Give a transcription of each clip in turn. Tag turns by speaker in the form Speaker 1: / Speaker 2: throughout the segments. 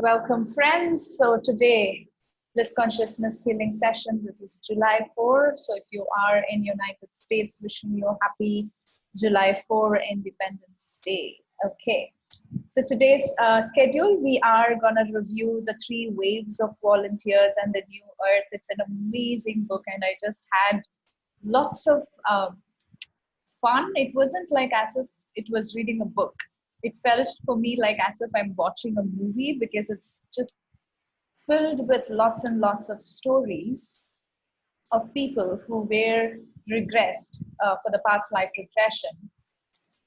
Speaker 1: Welcome, friends. So today, BlissConsciousness healing session. This is July 4. So if you are in United States, wishing you a happy July 4 Independence Day. Okay. So today's schedule, we are gonna review the 3 waves of volunteers and the new earth. It's an amazing book, and I just had lots of fun. It wasn't like as if it was reading a book. It felt for me like as if I'm watching a movie because it's just filled with lots and lots of stories of people who were regressed for the past life regression,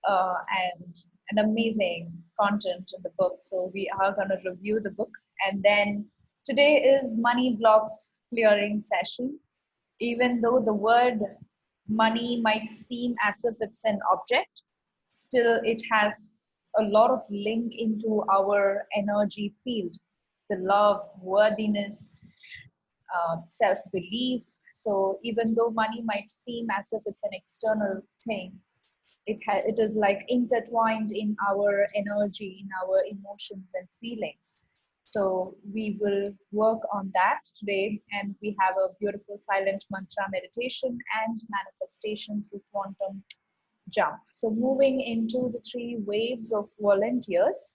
Speaker 1: and an amazing content in the book. So we are going to review the book. And then today is money blocks clearing session. Even though the word money might seem as if it's an object, still it has a lot of link into our energy field, the love, worthiness, self-belief. So even though money might seem as if it's an external thing, it is like intertwined in our energy, in our emotions and feelings. So we will work on that today, and we have a beautiful silent mantra meditation and manifestation through quantum jump. So moving into the 3 waves of volunteers.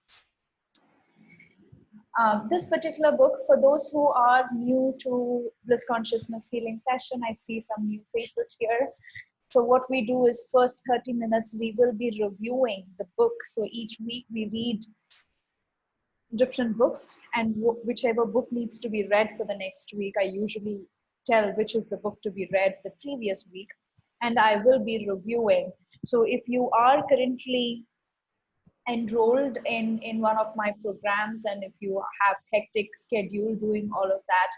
Speaker 1: This particular book, for those who are new to BlissConsciousness healing session, I see some new faces here. So what we do is first 30 minutes, we will be reviewing the book. So each week we read different books, and whichever book needs to be read for the next week, I usually tell which is the book to be read the previous week, and I will be reviewing. So if you are currently enrolled in one of my programs, and if you have hectic schedule doing all of that,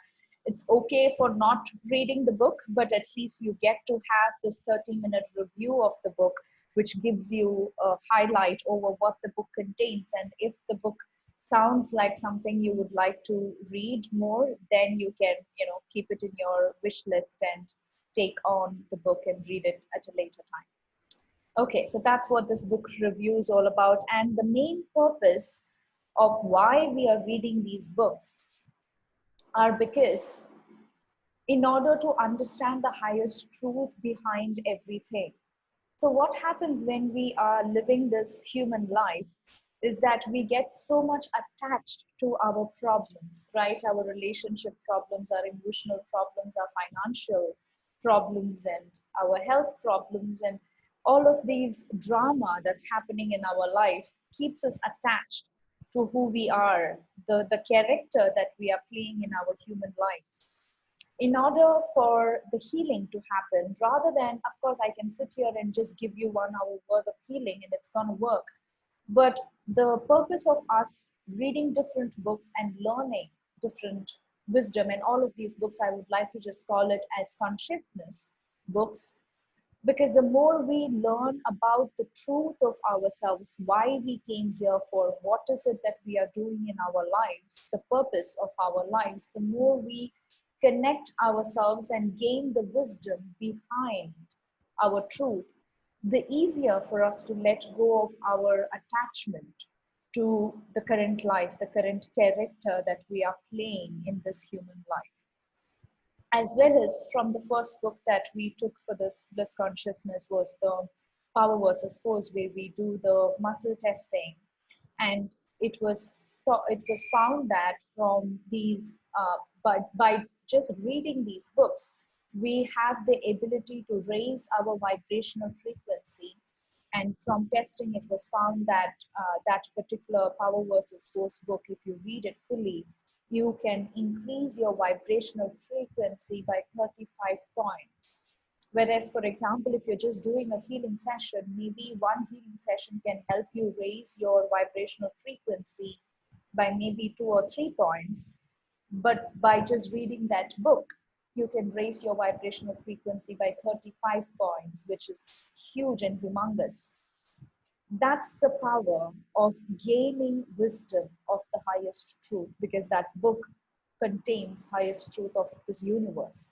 Speaker 1: it's okay for not reading the book, but at least you get to have this 30-minute review of the book, which gives you a highlight over what the book contains. And if the book sounds like something you would like to read more, then you can, keep it in your wish list and take on the book and read it at a later time. Okay, so that's what this book review is all about. And the main purpose of why we are reading these books are because in order to understand the highest truth behind everything. So what happens when we are living this human life is that we get so much attached to our problems, right? Our relationship problems, our emotional problems, our financial problems, and our health problems, and all of these drama that's happening in our life keeps us attached to who we are, the character that we are playing in our human lives. In order for the healing to happen, rather than, of course, I can sit here and just give you 1 hour worth of healing and it's going to work. But the purpose of us reading different books and learning different wisdom, and all of these books, I would like to just call it as consciousness books, because the more we learn about the truth of ourselves, why we came here for, what is it that we are doing in our lives, the purpose of our lives, the more we connect ourselves and gain the wisdom behind our truth, the easier for us to let go of our attachment to the current life, the current character that we are playing in this human life. As well as from the first book that we took for this BlissConsciousness was the Power versus Force, where we do the muscle testing. And it was found that from these, by just reading these books, we have the ability to raise our vibrational frequency. And from testing, it was found that that particular Power versus Force book, if you read it fully, you can increase your vibrational frequency by 35 points. Whereas, for example, if you're just doing a healing session, maybe one healing session can help you raise your vibrational frequency by maybe 2 or 3 points. But by just reading that book, you can raise your vibrational frequency by 35 points, which is huge and humongous. That's the power of gaining wisdom of the highest truth, because that book contains highest truth of this universe.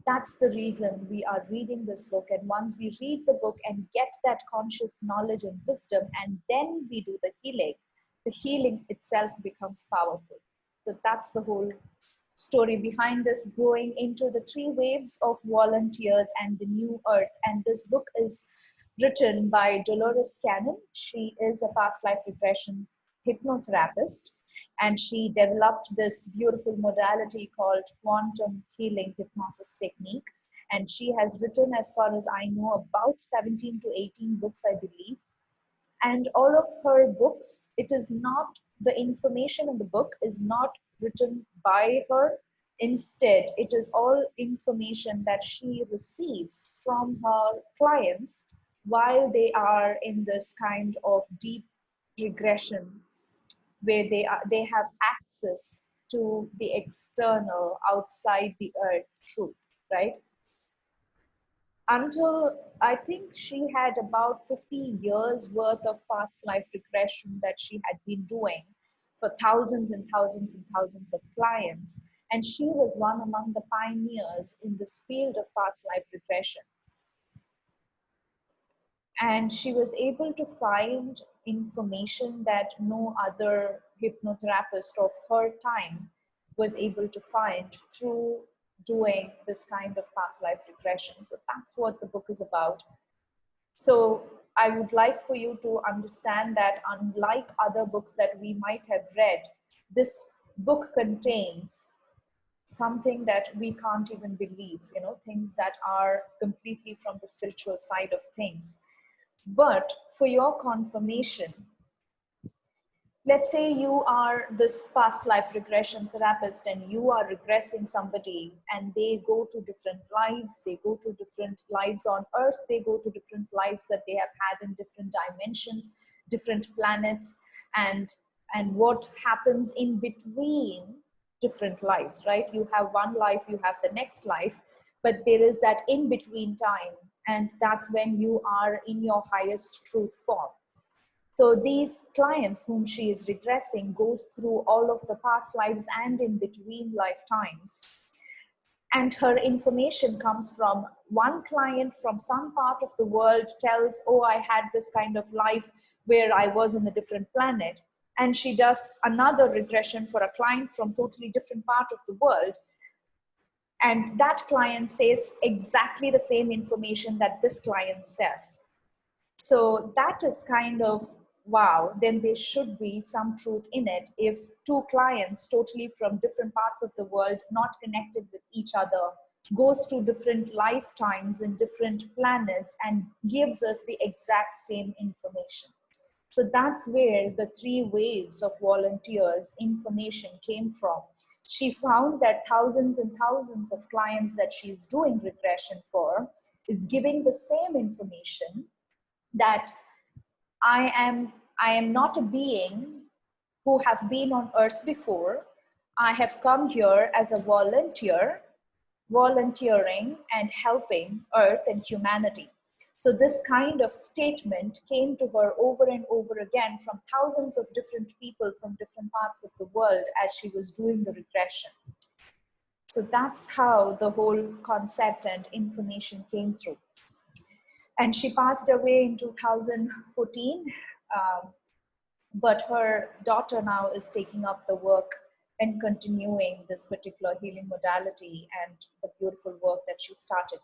Speaker 1: That's the reason we are reading this book. And once we read the book and get that conscious knowledge and wisdom, and then we do the healing, the healing itself becomes powerful. So that's the whole story behind this, going into the three waves of volunteers and the new earth. And this book is written by Dolores Cannon. She is a past life regression hypnotherapist, and she developed this beautiful modality called quantum healing hypnosis technique. And she has written, as far as I know, about 17 to 18 books, I believe. And all of her books, it is not, the information in the book is not written by her. Instead, it is all information that she receives from her clients while they are in this kind of deep regression, where they have access to the external, outside the earth truth, right? Until I think she had about 50 years worth of past life regression that she had been doing for thousands and thousands and thousands of clients. And she was one among the pioneers in this field of past life regression. And she was able to find information that no other hypnotherapist of her time was able to find through doing this kind of past life regression. So that's what the book is about. So I would like for you to understand that unlike other books that we might have read, this book contains something that we can't even believe, you know, things that are completely from the spiritual side of things. But for your confirmation, let's say you are this past life regression therapist and you are regressing somebody, and they go to different lives, they go to different lives on earth, they go to different lives that they have had in different dimensions, different planets, and what happens in between different lives, right? You have one life, you have the next life, but there is that in between time, and that's when you are in your highest truth form. So these clients whom she is regressing goes through all of the past lives and in between lifetimes. And her information comes from one client from some part of the world tells, oh, I had this kind of life where I was in a different planet. And she does another regression for a client from totally different part of the world. And that client says exactly the same information that this client says. So that is kind of, wow, then there should be some truth in it. If two clients totally from different parts of the world, not connected with each other, goes to different lifetimes and different planets and gives us the exact same information. So that's where the three waves of volunteers information came from. She found that thousands and thousands of clients that she's doing regression for is giving the same information, that I am not a being who have been on earth before. I have come here as a volunteer, volunteering and helping earth and humanity. So this kind of statement came to her over and over again from thousands of different people from different parts of the world as she was doing the regression. So that's how the whole concept and information came through. And she passed away in 2014, but her daughter now is taking up the work and continuing this particular healing modality and the beautiful work that she started.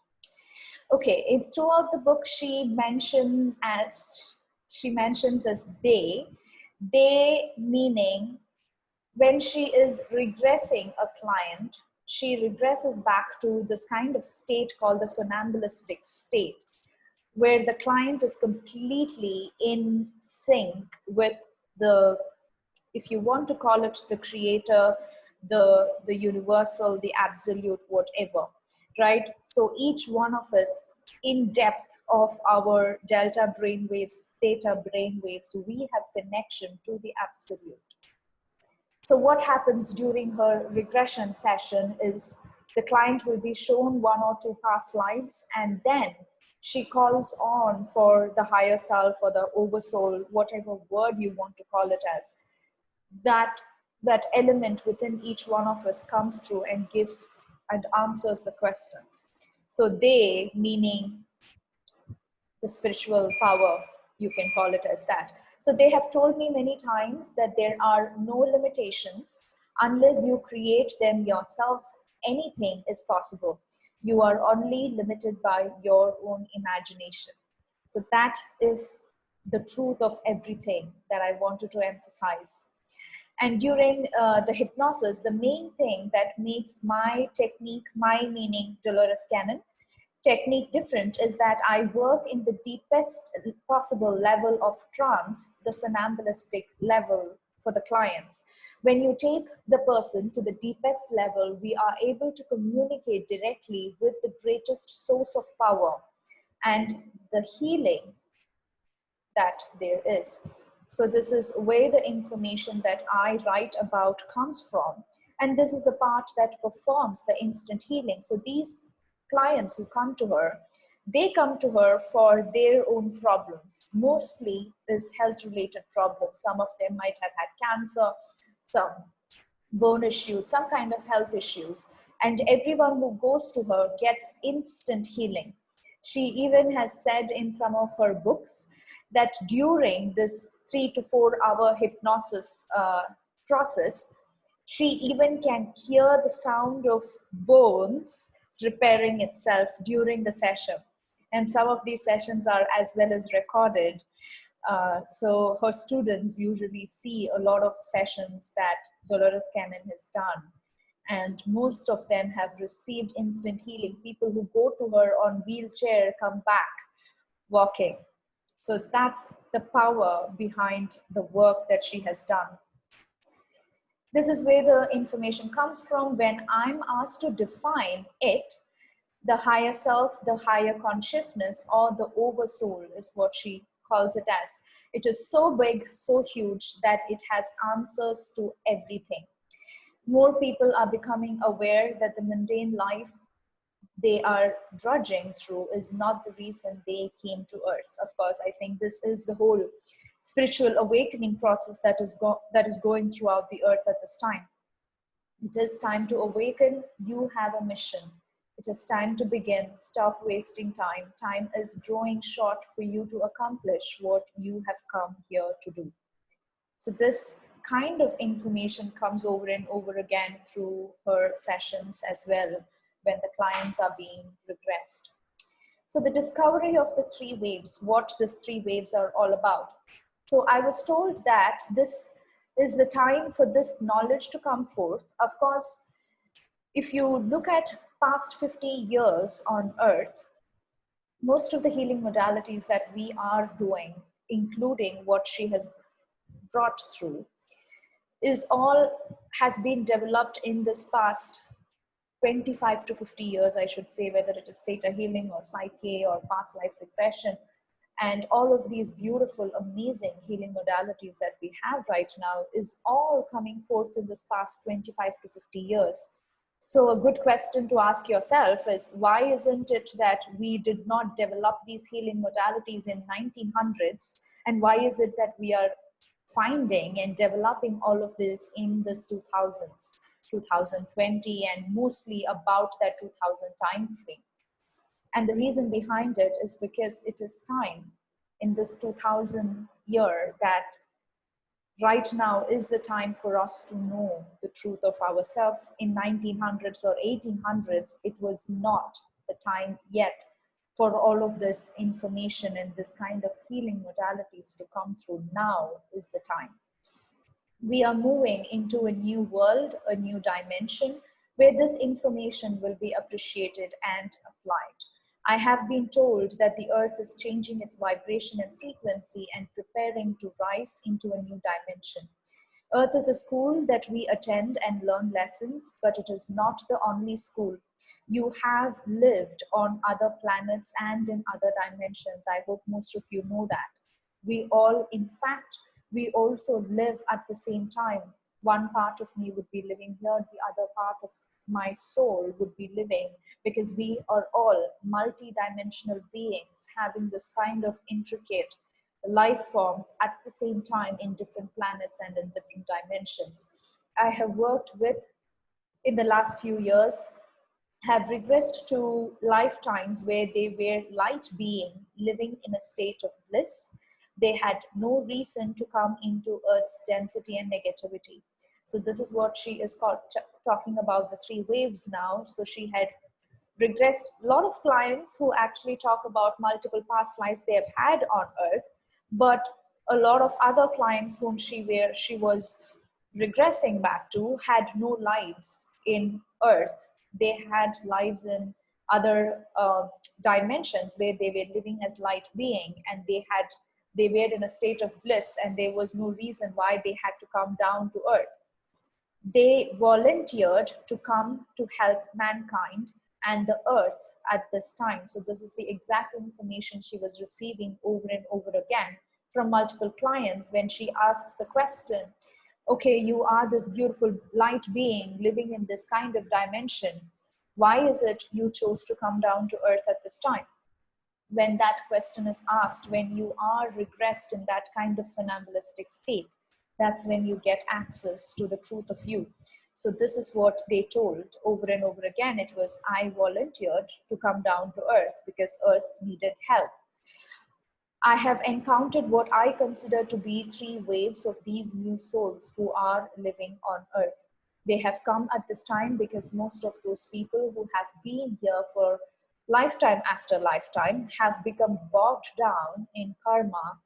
Speaker 1: Okay, throughout the book, she mentions as they meaning when she is regressing a client, she regresses back to this kind of state called the somnambulistic state, where the client is completely in sync with the, if you want to call it the creator, the universal, the absolute, whatever, right? So each one of us in depth of our delta brainwaves, theta brainwaves, we have connection to the absolute. So what happens during her regression session is the client will be shown one or two past lives, and then she calls on for the higher self or the oversoul, whatever word you want to call it as. That element within each one of us comes through and gives and answers the questions. So they, meaning the spiritual power, you can call it as that. So they have told me many times that there are no limitations. Unless you create them yourselves, anything is possible. You are only limited by your own imagination. So that is the truth of everything that I wanted to emphasize. And during the hypnosis, the main thing that makes my technique, my meaning Dolores Cannon, technique different is that I work in the deepest possible level of trance, the somnambulistic level for the clients. When you take the person to the deepest level, we are able to communicate directly with the greatest source of power and the healing that there is. So this is where the information that I write about comes from. And this is the part that performs the instant healing. So these clients who come to her, they come to her for their own problems. Mostly is health related problems. Some of them might have had cancer, some bone issues, some kind of health issues. And everyone who goes to her gets instant healing. She even has said in some of her books that during this 3 to 4 hour hypnosis process, she even can hear the sound of bones repairing itself during the session. And some of these sessions are as well as recorded. So her students usually see a lot of sessions that Dolores Cannon has done. And most of them have received instant healing. People who go to her on wheelchair come back walking. So that's the power behind the work that she has done. This is where the information comes from when I'm asked to define it. The higher self, the higher consciousness, or the oversoul is what she calls it as. It is so big, so huge that it has answers to everything. More people are becoming aware that the mundane life they are drudging through is not the reason they came to earth. Of course, I think this is the whole spiritual awakening process that is going throughout the earth at this time. It is time to awaken. You have a mission. It is time to begin. Stop wasting time. Time is growing short for you to accomplish what you have come here to do. So this kind of information comes over and over again through her sessions as well when the clients are being regressed. So the discovery of the 3 waves, what these 3 waves are all about. So I was told that this is the time for this knowledge to come forth. Of course, if you look at past 50 years on earth, most of the healing modalities that we are doing, including what she has brought through, has been developed in this past 25 to 50 years, I should say, whether it is theta healing or psyche or past life regression, and all of these beautiful, amazing healing modalities that we have right now is all coming forth in this past 25 to 50 years. So a good question to ask yourself is, why isn't it that we did not develop these healing modalities in 1900s? And why is it that we are finding and developing all of this in this 2000s, 2020, and mostly about that 2000 time frame? And the reason behind it is because it is time in this 2000 year that right now is the time for us to know the truth of ourselves. In 1900s or 1800s, it was not the time yet for all of this information and this kind of healing modalities to come through. Now is the time. We are moving into a new world, a new dimension, where this information will be appreciated and applied. I have been told that the earth is changing its vibration and frequency and preparing to rise into a new dimension. Earth is a school that we attend and learn lessons, but it is not the only school. You have lived on other planets and in other dimensions. I hope most of you know that. We all, in fact, we also live at the same time. One part of me would be living here, the other part of my soul would be living, because we are all multi-dimensional beings having this kind of intricate life forms at the same time in different planets and in different dimensions. I have worked with, in the last few years, have regressed to lifetimes where they were light being living in a state of bliss, They had no reason to come into Earth's density and negativity. So this is what she is talking about, the three waves now. So she had regressed. A lot of clients who actually talk about multiple past lives they have had on Earth, but a lot of other clients whom she was regressing back to had no lives in Earth. They had lives in other dimensions where they were living as light being, and they were in a state of bliss, and there was no reason why they had to come down to Earth. They volunteered to come to help mankind and the earth at this time. So this is the exact information she was receiving over and over again from multiple clients when she asks the question, okay, you are this beautiful light being living in this kind of dimension. Why is it you chose to come down to earth at this time? When that question is asked, when you are regressed in that kind of somnambulistic state, that's when you get access to the truth of you. So this is what they told over and over again. It was, I volunteered to come down to earth because earth needed help. I have encountered what I consider to be three waves of these new souls who are living on earth. They have come at this time because most of those people who have been here for lifetime after lifetime have become bogged down in karma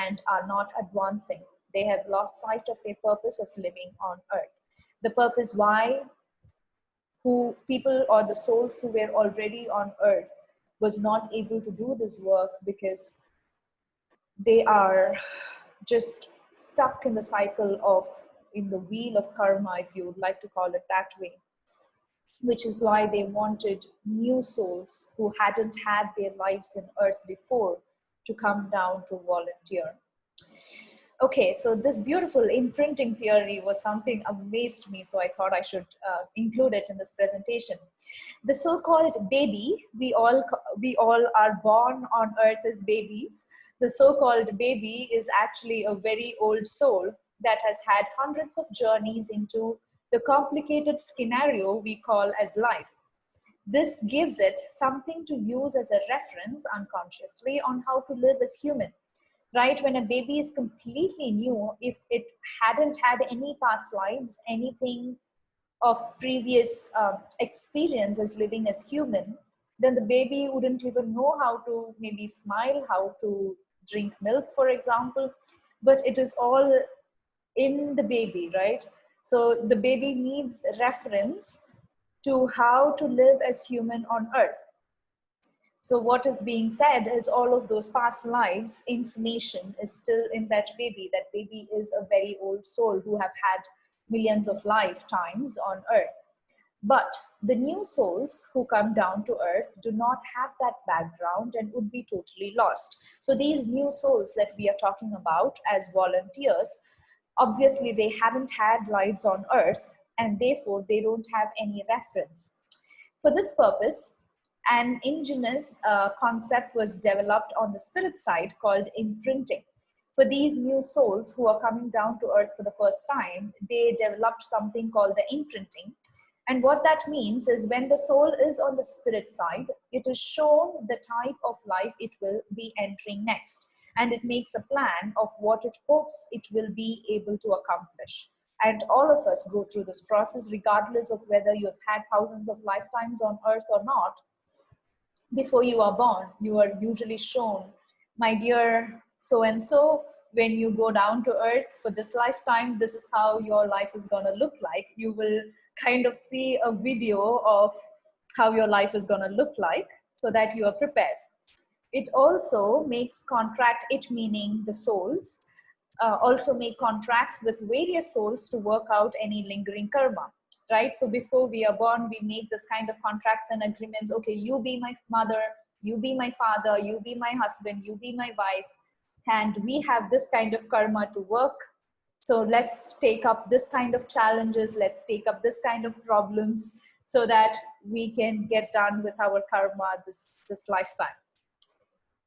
Speaker 1: and are not advancing. They have lost sight of their purpose of living on earth. The purpose why who people or the souls who were already on earth was not able to do this work because they are just stuck in the cycle of, in the wheel of karma, if you would like to call it that way, which is why they wanted new souls who hadn't had their lives in earth before to come down to volunteer. Okay, so this beautiful imprinting theory was something amazed me, so I thought I should include it in this presentation. The so-called baby, we all are born on earth as babies. The so-called baby is actually a very old soul that has had hundreds of journeys into the complicated scenario we call as life. This gives it something to use as a reference unconsciously on how to live as human. Right? When a baby is completely new, if it hadn't had any past lives, anything of previous experience as living as human, then the baby wouldn't even know how to maybe smile, how to drink milk, for example. But it is all in the baby, right? So the baby needs reference to how to live as human on earth. So what is being said is all of those past lives, information is still in that baby. That baby is a very old soul who have had millions of lifetimes on earth. But the new souls who come down to earth do not have that background and would be totally lost. So these new souls that we are talking about as volunteers, obviously they haven't had lives on earth and therefore they don't have any reference. For this purpose, an ingenious concept was developed on the spirit side called imprinting. For these new souls who are coming down to earth for the first time, they developed something called the imprinting. And what that means is when the soul is on the spirit side, it is shown the type of life it will be entering next. And it makes a plan of what it hopes it will be able to accomplish. And all of us go through this process regardless of whether you have had thousands of lifetimes on earth or not. Before you are born, you are usually shown, my dear so-and-so, when you go down to earth for this lifetime, this is how your life is going to look like. You will kind of see a video of how your life is going to look like so that you are prepared. It also makes contract, it meaning the souls, also make contracts with various souls to work out any lingering karma. Right? So before we are born, we make this kind of contracts and agreements. Okay, you be my mother, you be my father, you be my husband, you be my wife, and we have this kind of karma to work. So let's take up this kind of challenges, let's take up this kind of problems so that we can get done with our karma this lifetime.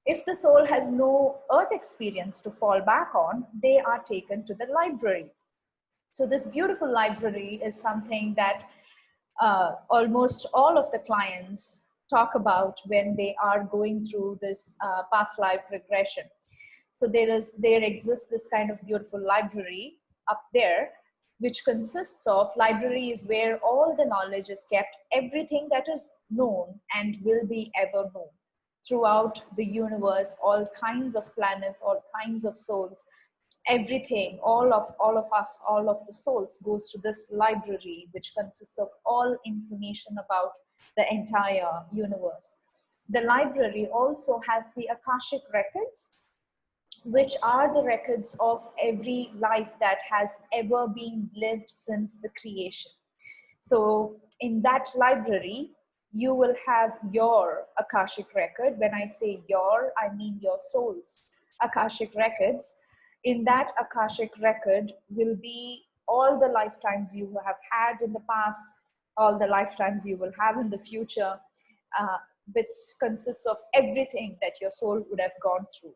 Speaker 1: If the soul has no earth experience to fall back on, they are taken to the library. So this beautiful library is something that almost all of the clients talk about when they are going through this past life regression. So there exists this kind of beautiful library up there, which consists of, library is where all the knowledge is kept, everything that is known and will be ever known throughout the universe, all kinds of planets, all kinds of souls, everything, all of us, all of the souls goes to this library, which consists of all information about the entire universe. The library also has the Akashic records, which are the records of every life that has ever been lived since the creation. So in that library, you will have your Akashic record. When I say your, I mean your soul's Akashic records. In that Akashic record will be all the lifetimes you have had in the past, all the lifetimes you will have in the future, which consists of everything that your soul would have gone through.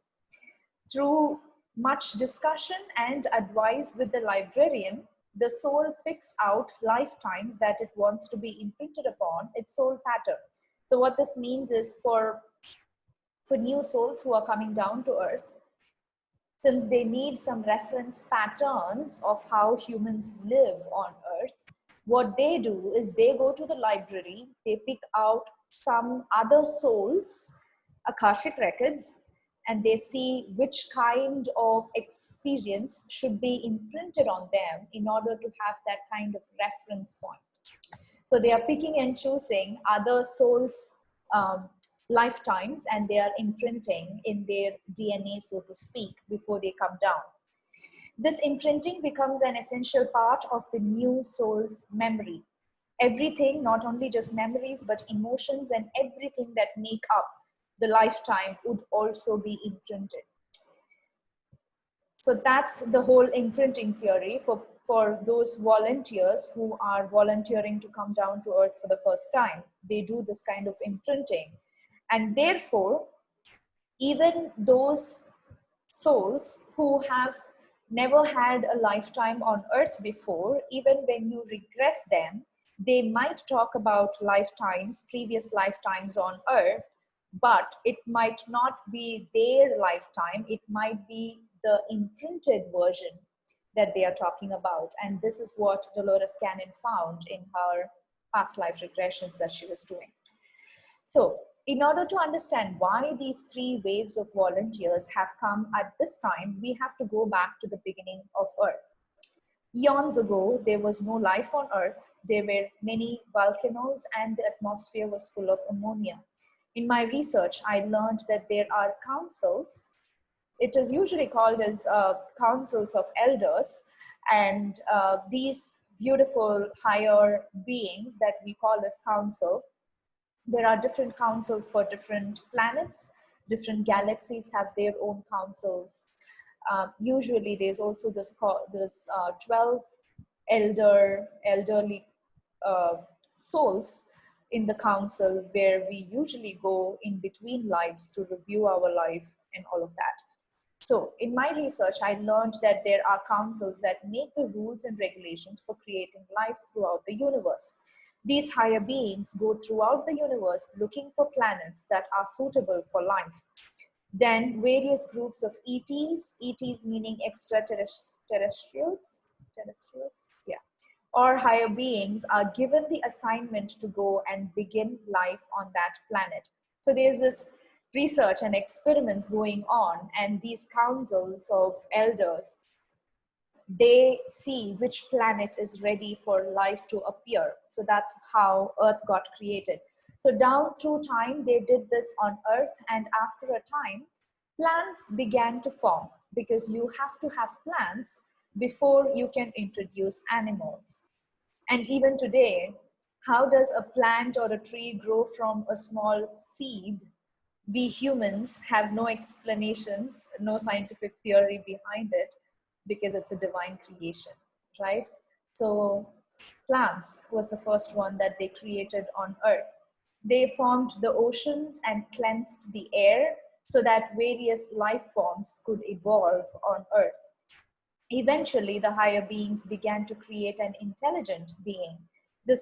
Speaker 1: Through much discussion and advice with the librarian, the soul picks out lifetimes that it wants to be imprinted upon its soul pattern. So what this means is, for new souls who are coming down to earth, since they need some reference patterns of how humans live on earth, what they do is they go to the library, they pick out some other souls' Akashic records, and they see which kind of experience should be imprinted on them in order to have that kind of reference point. So they are picking and choosing other souls' lifetimes, and they are imprinting in their DNA, so to speak, before they come down. This imprinting becomes an essential part of the new soul's memory. Everything, not only just memories, but emotions and everything that make up the lifetime would also be imprinted. So that's the whole imprinting theory for those volunteers who are volunteering to come down to earth for the first time. They do this kind of imprinting. And therefore, even those souls who have never had a lifetime on earth before, even when you regress them, they might talk about lifetimes, previous lifetimes on earth, but it might not be their lifetime. It might be the imprinted version that they are talking about. And this is what Dolores Cannon found in her past life regressions that she was doing. So in order to understand why these three waves of volunteers have come at this time, we have to go back to the beginning of Earth. Eons ago, there was no life on Earth. There were many volcanoes and the atmosphere was full of ammonia. In my research, I learned that there are councils. It is usually called as councils of elders, and these beautiful higher beings that we call as council. There are different councils for different planets. Different galaxies have their own councils. Usually there's also this 12 elderly souls in the council, where we usually go in between lives to review our life and all of that. So in my research, I learned that there are councils that make the rules and regulations for creating life throughout the universe. These higher beings go throughout the universe looking for planets that are suitable for life. Then various groups of ETs meaning extraterrestrials, or higher beings are given the assignment to go and begin life on that planet. So there's this research and experiments going on, and these councils of elders, they see which planet is ready for life to appear. So that's how Earth got created. So down through time, they did this on Earth, and after a time, plants began to form, because you have to have plants before you can introduce animals. And even today, how does a plant or a tree grow from a small seed? We humans have no explanations, no scientific theory behind it, because it's a divine creation, right? So plants was the first one that they created on Earth. They formed the oceans and cleansed the air so that various life forms could evolve on Earth. Eventually, the higher beings began to create an intelligent being. This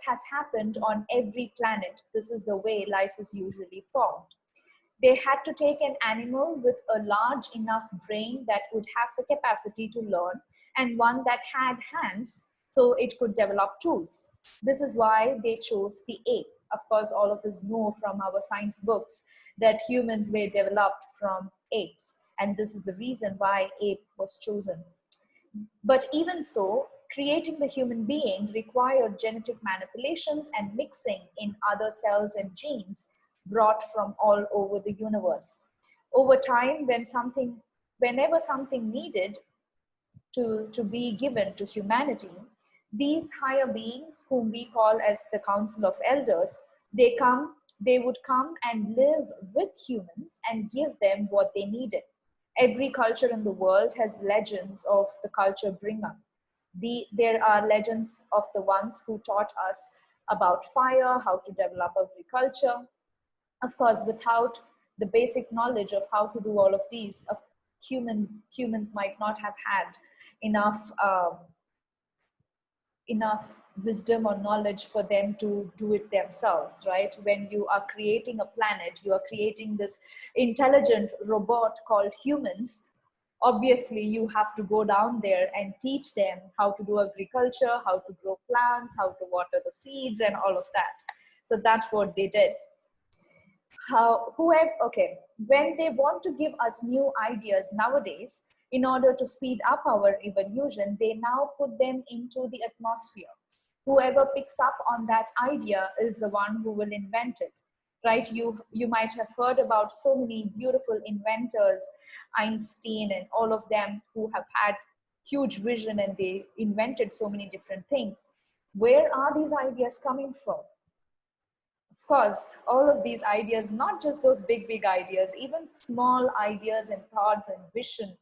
Speaker 1: has happened on every planet. This is the way life is usually formed. They had to take an animal with a large enough brain that would have the capacity to learn, and one that had hands so it could develop tools. This is why they chose the ape. Of course, all of us know from our science books that humans were developed from apes, and this is the reason why ape was chosen. But even so, creating the human being required genetic manipulations and mixing in other cells and genes brought from all over the universe. Over time, whenever something needed to be given to humanity, these higher beings, whom we call as the Council of Elders, they would come and live with humans and give them what they needed. Every culture in the world has legends of the culture bringer. There are legends of the ones who taught us about fire, how to develop agriculture. Of course, without the basic knowledge of how to do all of these, humans might not have had enough enough wisdom or knowledge for them to do it themselves, right? When you are creating a planet, you are creating this intelligent robot called humans. Obviously, you have to go down there and teach them how to do agriculture, how to grow plants, how to water the seeds, and all of that. So that's what they did. Okay, when they want to give us new ideas nowadays, in order to speed up our evolution, they now put them into the atmosphere. Whoever picks up on that idea is the one who will invent it, right? You might have heard about so many beautiful inventors, Einstein and all of them, who have had huge vision and they invented so many different things. Where are these ideas coming from? Of course, all of these ideas, not just those big ideas, even small ideas and thoughts and vision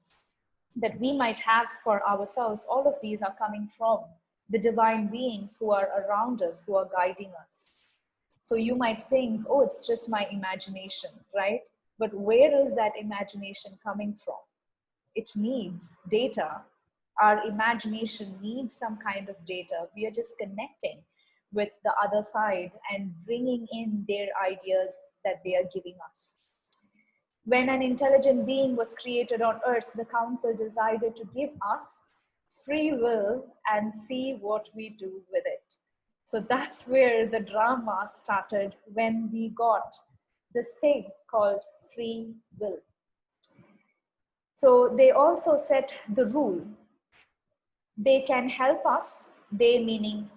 Speaker 1: that we might have for ourselves, all of these are coming from the divine beings who are around us, who are guiding us. So you might think, oh, it's just my imagination, right? But where is that imagination coming from? It needs data. Our imagination needs some kind of data. We are just connecting with the other side and bringing in their ideas that they are giving us. When an intelligent being was created on earth, the council decided to give us free will and see what we do with it. So that's where the drama started, when we got this thing called free will. So they also set the rule. They can help us, they meaning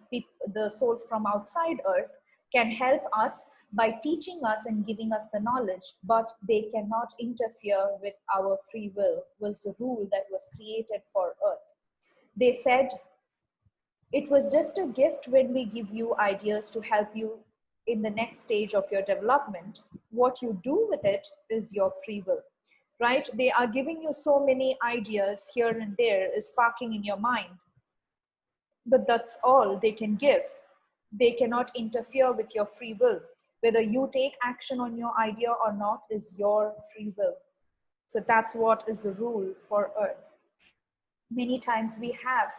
Speaker 1: the souls from outside earth, can help us by teaching us and giving us the knowledge, but they cannot interfere with our free will, was the rule that was created for earth. They said, it was just a gift when we give you ideas to help you in the next stage of your development. What you do with it is your free will, right? They are giving you so many ideas here and there, is sparking in your mind, but that's all they can give. They cannot interfere with your free will. Whether you take action on your idea or not is your free will. So that's what is the rule for earth. Many times we have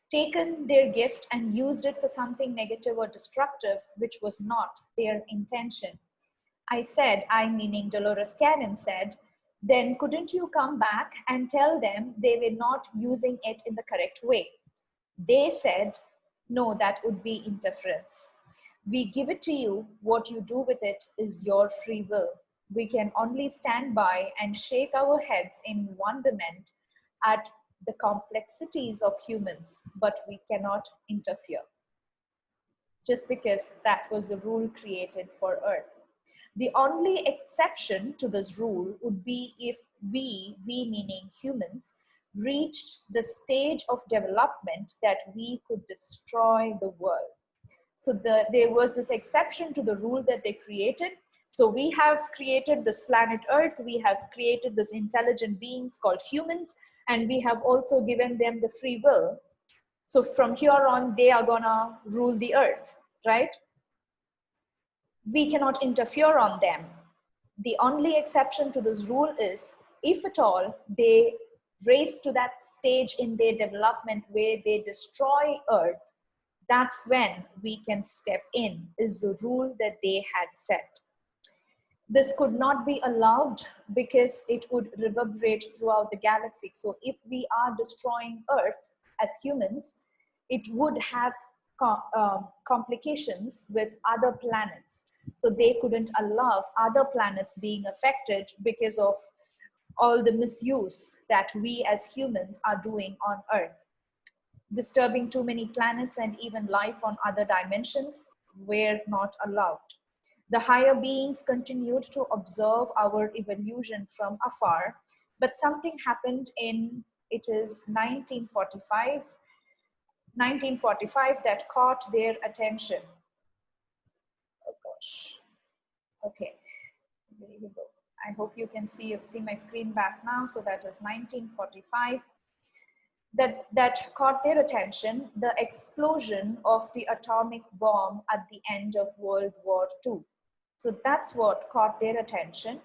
Speaker 1: taken their gift and used it for something negative or destructive, which was not their intention. I meaning Dolores Cannon, said, then couldn't you come back and tell them they were not using it in the correct way? They said, no, that would be interference. We give it to you. What you do with it is your free will. We can only stand by and shake our heads in wonderment at the complexities of humans, but we cannot interfere. Just because that was the rule created for Earth. The only exception to this rule would be if we meaning humans, reached the stage of development that we could destroy the world. So there was this exception to the rule that they created. So we have created this planet Earth, we have created this intelligent beings called humans, and we have also given them the free will. So from here on, they are gonna rule the earth, right? We cannot interfere on them. The only exception to this rule is, if at all they race to that stage in their development where they destroy earth, that's when we can step in, is the rule that they had set. This could not be allowed because it would reverberate throughout the galaxy. So if we are destroying Earth as humans, it would have complications with other planets. So they couldn't allow other planets being affected because of all the misuse that we as humans are doing on Earth. Disturbing too many planets and even life on other dimensions were not allowed. The higher beings continued to observe our evolution from afar, but something happened in, it is 1945 that caught their attention. Oh gosh. Okay, there you go. I hope you can see my screen back now. So that was 1945. That caught their attention, the explosion of the atomic bomb at the end of World War II. So that's what caught their attention.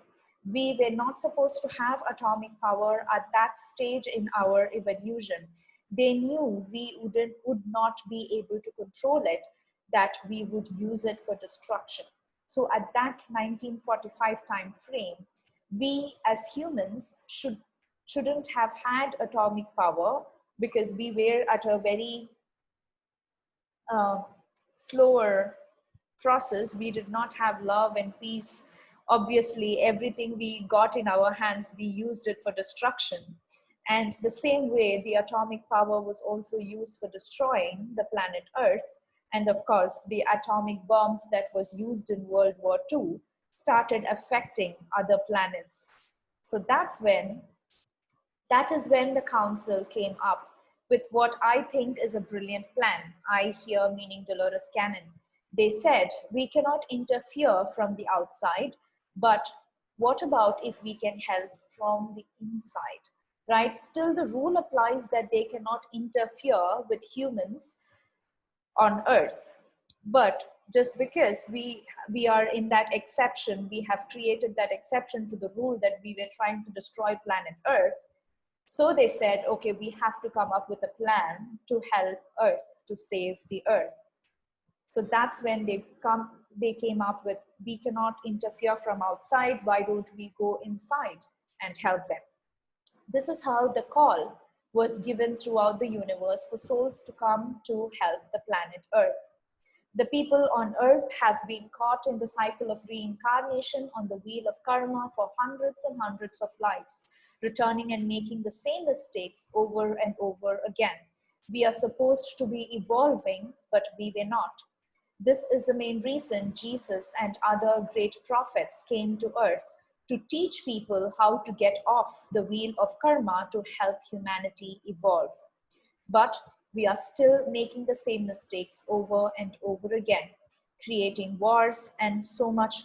Speaker 1: We were not supposed to have atomic power at that stage in our evolution. They knew we would not be able to control it, that we would use it for destruction. So at that 1945 time frame, we as humans shouldn't have had atomic power, because we were at a very slower process. We did not have love and peace. Obviously, everything we got in our hands, we used it for destruction. And the same way, the atomic power was also used for destroying the planet Earth. And of course, the atomic bombs that was used in World War II started affecting other planets. So that is when the council came up with what I think is a brilliant plan. I here meaning Dolores Cannon. They said, we cannot interfere from the outside, but what about if we can help from the inside, right? Still the rule applies that they cannot interfere with humans on Earth. But just because we are in that exception, we have created that exception to the rule that we were trying to destroy planet Earth. So they said, okay, we have to come up with a plan to help Earth, to save the Earth. So that's when they came up with, we cannot interfere from outside, why don't we go inside and help them? This is how the call was given throughout the universe for souls to come to help the planet Earth. The people on Earth have been caught in the cycle of reincarnation on the wheel of karma for hundreds and hundreds of lives, returning and making the same mistakes over and over again. We are supposed to be evolving, but we were not. This is the main reason Jesus and other great prophets came to Earth, to teach people how to get off the wheel of karma to help humanity evolve. But we are still making the same mistakes over and over again, creating wars and so much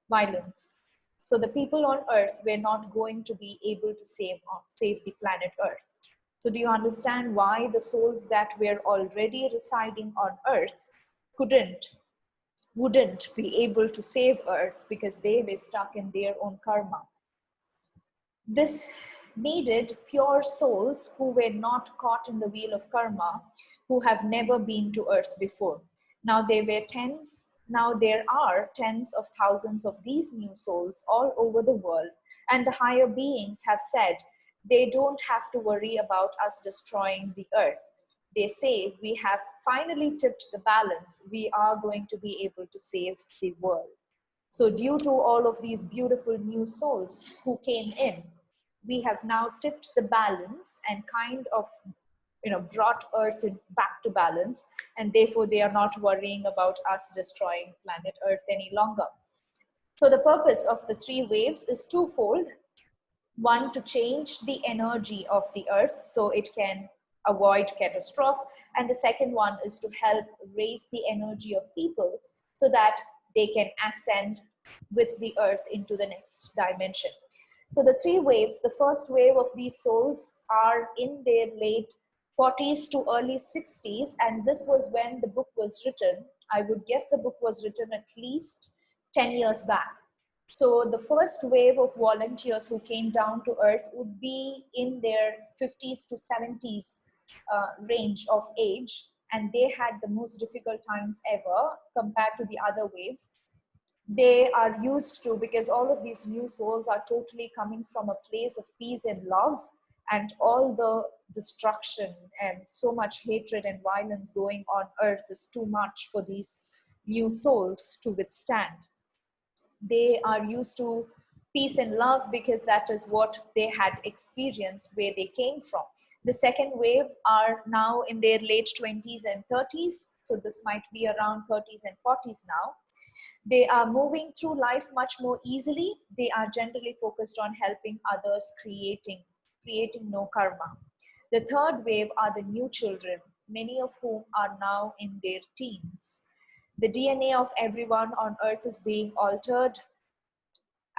Speaker 1: violence. So the people on Earth were not going to be able to save the planet Earth. So do you understand why the souls that were already residing on Earth wouldn't be able to save Earth, because they were stuck in their own karma? This needed pure souls who were not caught in the wheel of karma, who have never been to Earth before. Now there are tens of thousands of these new souls all over the world, and the higher beings have said they don't have to worry about us destroying the Earth. They say, we have finally tipped the balance. We are going to be able to save the world. So due to all of these beautiful new souls who came in, we have now tipped the balance and kind of, brought Earth back to balance. And therefore, they are not worrying about us destroying planet Earth any longer. So the purpose of the 3 waves is twofold. One, to change the energy of the Earth so it can avoid catastrophe. And the second one is to help raise the energy of people so that they can ascend with the Earth into the next dimension. So the 3 waves, the first wave of these souls are in their late 40s to early 60s. And this was when the book was written. I would guess the book was written at least 10 years back. So the first wave of volunteers who came down to Earth would be in their 50s to 70s range of age. And they had the most difficult times ever compared to the other waves. They are used to, because all of these new souls are totally coming from a place of peace and love, and all the destruction and so much hatred and violence going on earth is too much for these new souls to withstand. They are used to peace and love because that is what they had experienced where they came from. The second wave are now in their late 20s and 30s, so this might be around 30s and 40s now. They are moving through life much more easily. They are generally focused on helping others, creating no karma. The third wave are the new children, many of whom are now in their teens. The DNA of everyone on earth is being altered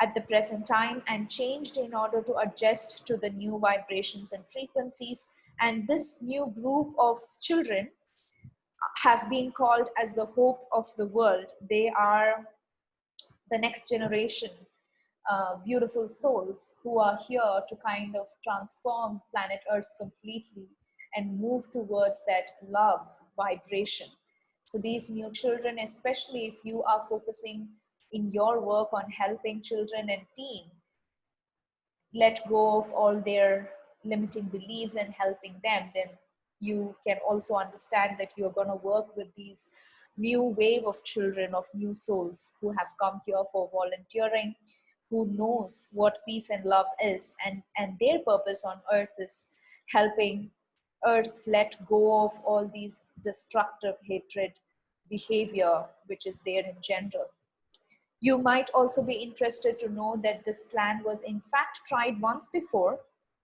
Speaker 1: at the present time and changed in order to adjust to the new vibrations and frequencies. And this new group of children have been called as the hope of the world. They are the next generation, beautiful souls who are here to kind of transform planet Earth completely and move towards that love vibration. So these new children, especially if you are focusing in your work on helping children and teens let go of all their limiting beliefs and helping them, then you can also understand that you're going to work with these new wave of children, of new souls who have come here for volunteering, who knows what peace and love is, and their purpose on earth is helping earth let go of all these destructive hatred behavior which is there in general. You might also be interested to know that this plan was in fact tried once before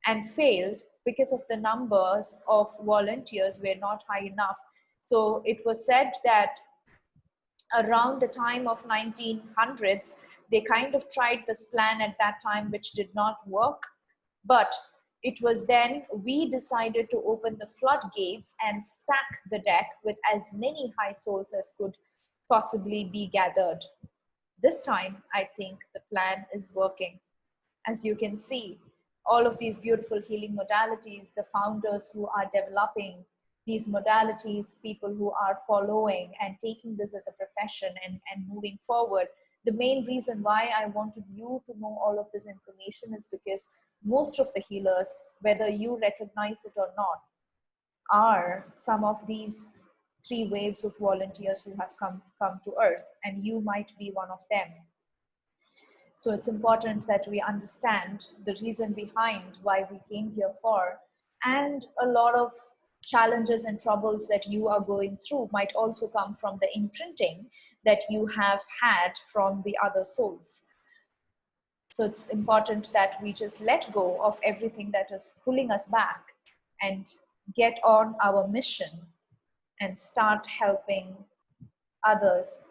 Speaker 1: and failed because of the numbers of volunteers were not high enough. So it was said that around the time of 1900s, they kind of tried this plan at that time, which did not work. But it was then we decided to open the floodgates and stack the deck with as many high souls as could possibly be gathered. This time, I think the plan is working. As you can see, all of these beautiful healing modalities, the founders who are developing these modalities, people who are following and taking this as a profession and moving forward. The main reason why I wanted you to know all of this information is because most of the healers, whether you recognize it or not, are some of these three waves of volunteers who have come to earth, and you might be one of them. So it's important that we understand the reason behind why we came here for, and a lot of challenges and troubles that you are going through might also come from the imprinting that you have had from the other souls. So it's important that we just let go of everything that is pulling us back and get on our mission and start helping others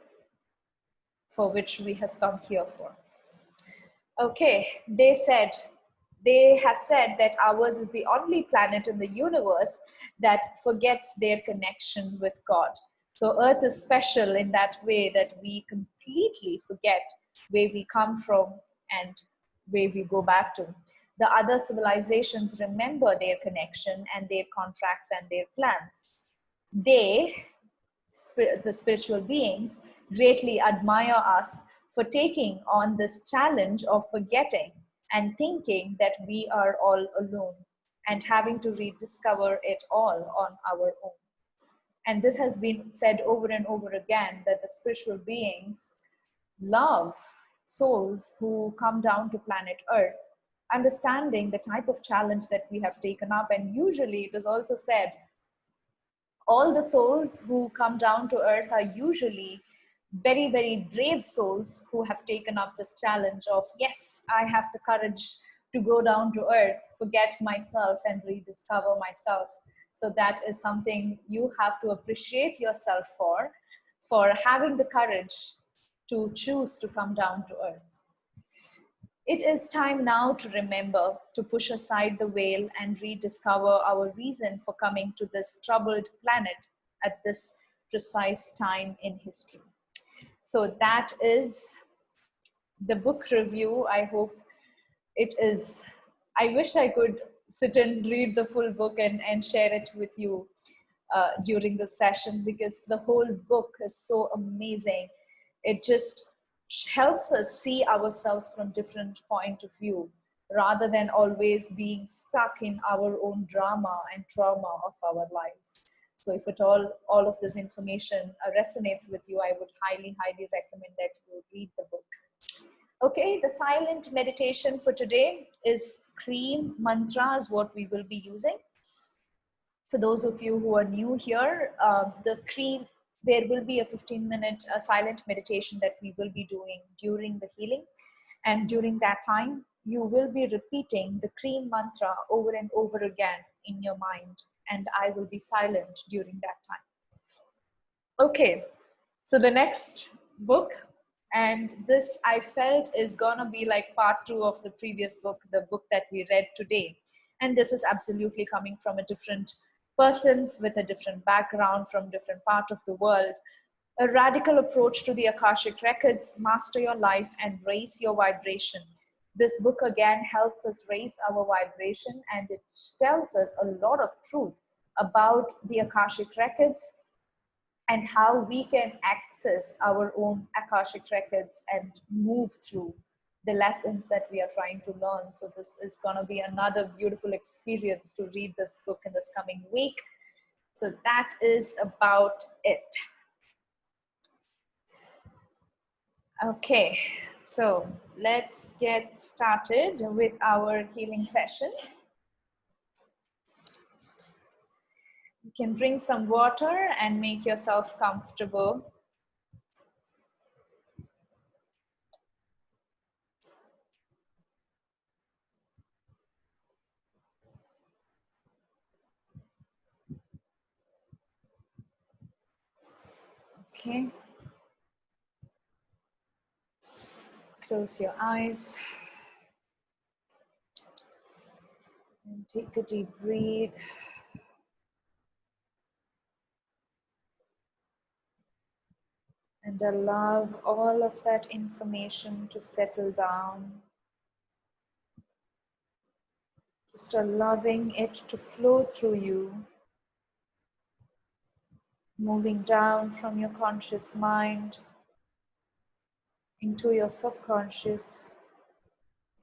Speaker 1: for which we have come here for. Okay, they have said that ours is the only planet in the universe that forgets their connection with God. So Earth is special in that way that we completely forget where we come from and where we go back to. The other civilizations remember their connection and their contracts and their plans. They, the spiritual beings, greatly admire us for taking on this challenge of forgetting and thinking that we are all alone and having to rediscover it all on our own. And this has been said over and over again, that the spiritual beings love souls who come down to planet Earth, understanding the type of challenge that we have taken up. And usually it is also said all the souls who come down to earth are usually very, very brave souls who have taken up this challenge of, yes, I have the courage to go down to earth, forget myself and rediscover myself. So that is something you have to appreciate yourself for having the courage to choose to come down to earth. It is time now to remember to push aside the veil and rediscover our reason for coming to this troubled planet at this precise time in history. So that is the book review. I hope it is. I wish I could sit and read the full book and share it with you during the session, because the whole book is so amazing. It just helps us see ourselves from different point of view rather than always being stuck in our own drama and trauma of our lives. So if at all of this information resonates with you, I would highly, highly recommend that you read the book. Okay, the silent meditation for today is Cream Mantras, what we will be using. For those of you who are new here, there will be a 15-minute silent meditation that we will be doing during the healing. And during that time, you will be repeating the Cream mantra over and over again in your mind. And I will be silent during that time. Okay, so the next book, and this I felt is gonna be like part 2 of the previous book, the book that we read today. And this is absolutely coming from a different person with a different background from different part of the world. A radical approach to the Akashic records, master your life and raise your vibration. This book again helps us raise our vibration, and it tells us a lot of truth about the Akashic records and how we can access our own Akashic records and move through the lessons that we are trying to learn. So this is going to be another beautiful experience to read this book in this coming week. So that is about it. Okay, so let's get started with our healing session. You can drink some water and make yourself comfortable. Okay. Close your eyes and take a deep breath. And allow all of that information to settle down. Just allowing it to flow through you, moving down from your conscious mind into your subconscious,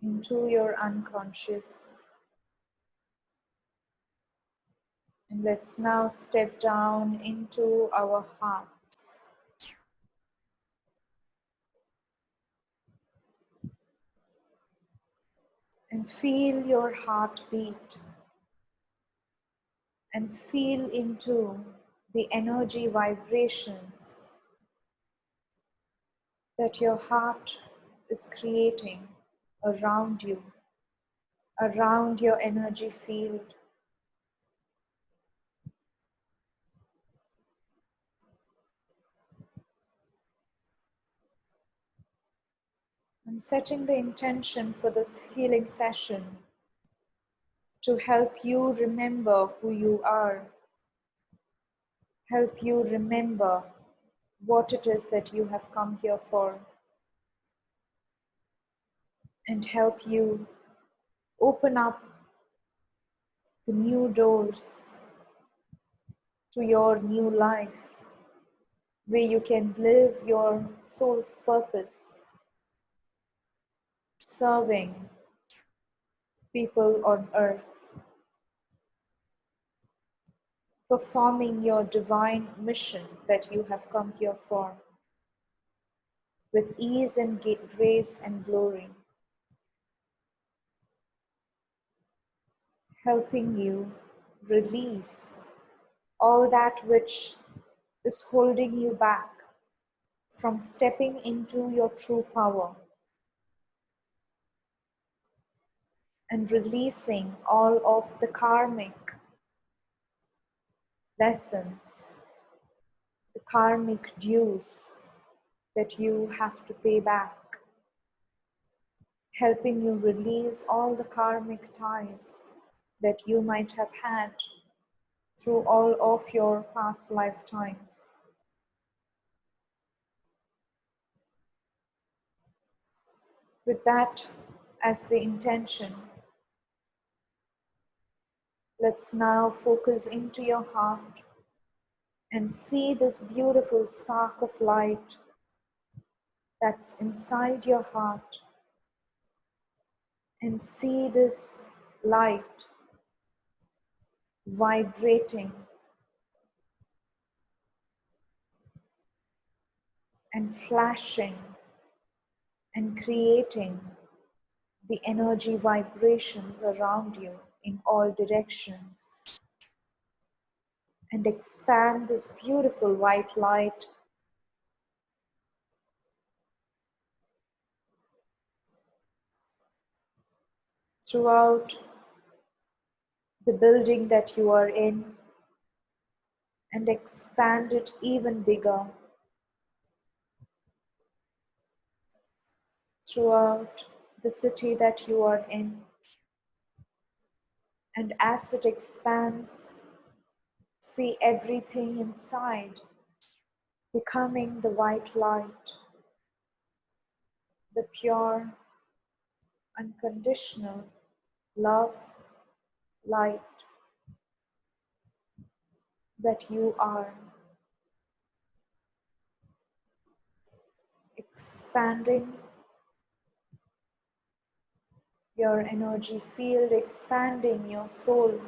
Speaker 1: into your unconscious. And let's now step down into our hearts. And feel your heartbeat. And feel into the energy vibrations that your heart is creating around you, around your energy field. I'm setting the intention for this healing session to help you remember who you are, help you remember what it is that you have come here for, and help you open up the new doors to your new life, where you can live your soul's purpose, serving people on earth, performing your divine mission that you have come here for, with ease and grace and glory, helping you release all that which is holding you back from stepping into your true power, and releasing all of the karmic lessons, the karmic dues that you have to pay back, helping you release all the karmic ties that you might have had through all of your past lifetimes. With that as the intention, let's now focus into your heart and see this beautiful spark of light that's inside your heart, and see this light vibrating and flashing and creating the energy vibrations around you in all directions, and expand this beautiful white light throughout the building that you are in, and expand it even bigger throughout the city that you are in. And as it expands, see everything inside becoming the white light, the pure, unconditional love light that you are, expanding your energy field, expanding your soul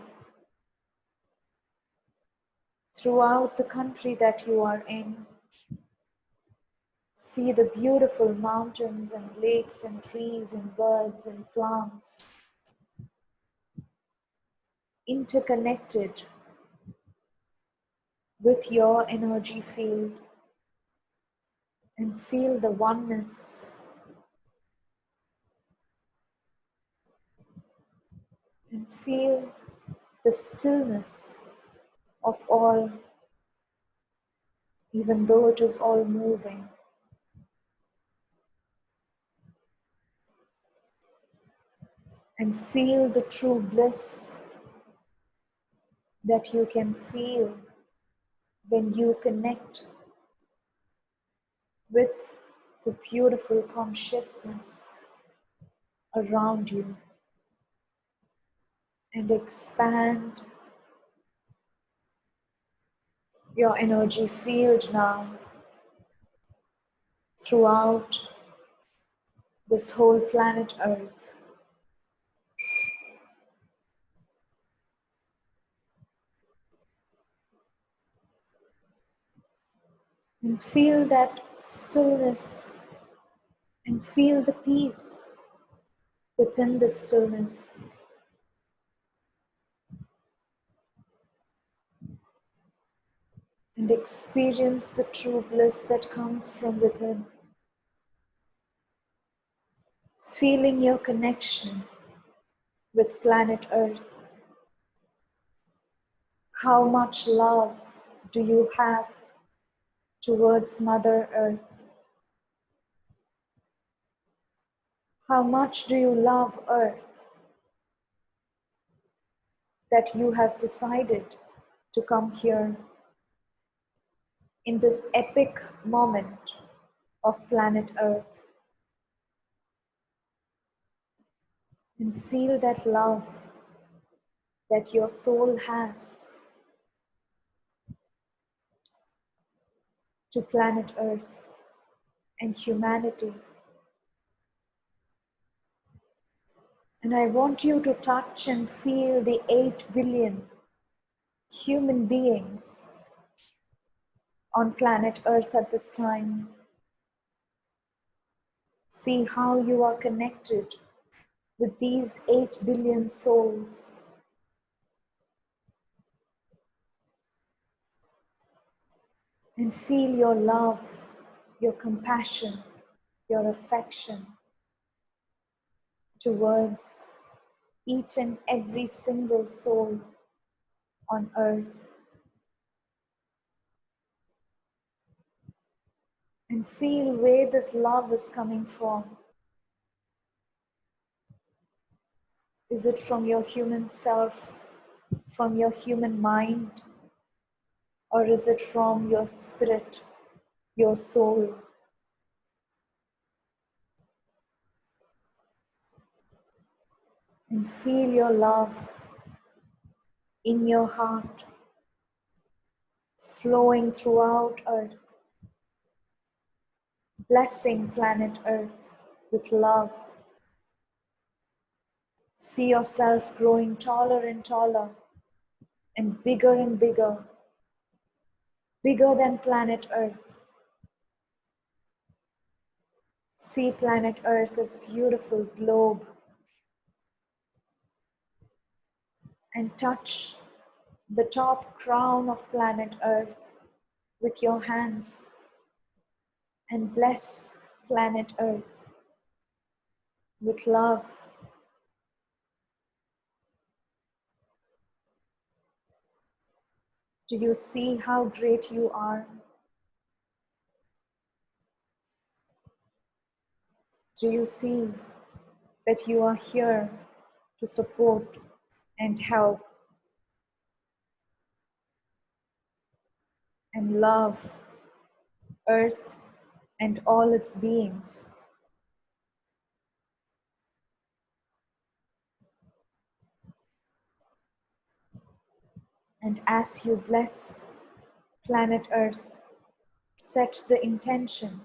Speaker 1: throughout the country that you are in. See the beautiful mountains and lakes and trees and birds and plants interconnected with your energy field, and feel the oneness and feel the stillness of all, even though it is all moving. And feel the true bliss that you can feel when you connect with the beautiful consciousness around you, and expand your energy field now throughout this whole planet Earth. And feel that stillness, and feel the peace within the stillness. And experience the true bliss that comes from within. Feeling your connection with planet Earth. How much love do you have towards Mother Earth? How much do you love Earth that you have decided to come here in this epic moment of planet Earth, and feel that love that your soul has to planet Earth and humanity. And I want you to touch and feel the 8 billion human beings on planet Earth at this time. See how you are connected with these 8 billion souls. And feel your love, your compassion, your affection towards each and every single soul on Earth. And feel where this love is coming from. Is it from your human self, from your human mind, or is it from your spirit, your soul? And feel your love in your heart, flowing throughout Earth, blessing planet Earth with love. See yourself growing taller and taller and bigger, bigger than planet Earth. See planet Earth as a beautiful globe and touch the top crown of planet Earth with your hands and bless planet Earth with love. Do you see how great you are? Do you see that you are here to support and help and love Earth and all its beings? And as you bless planet Earth, set the intention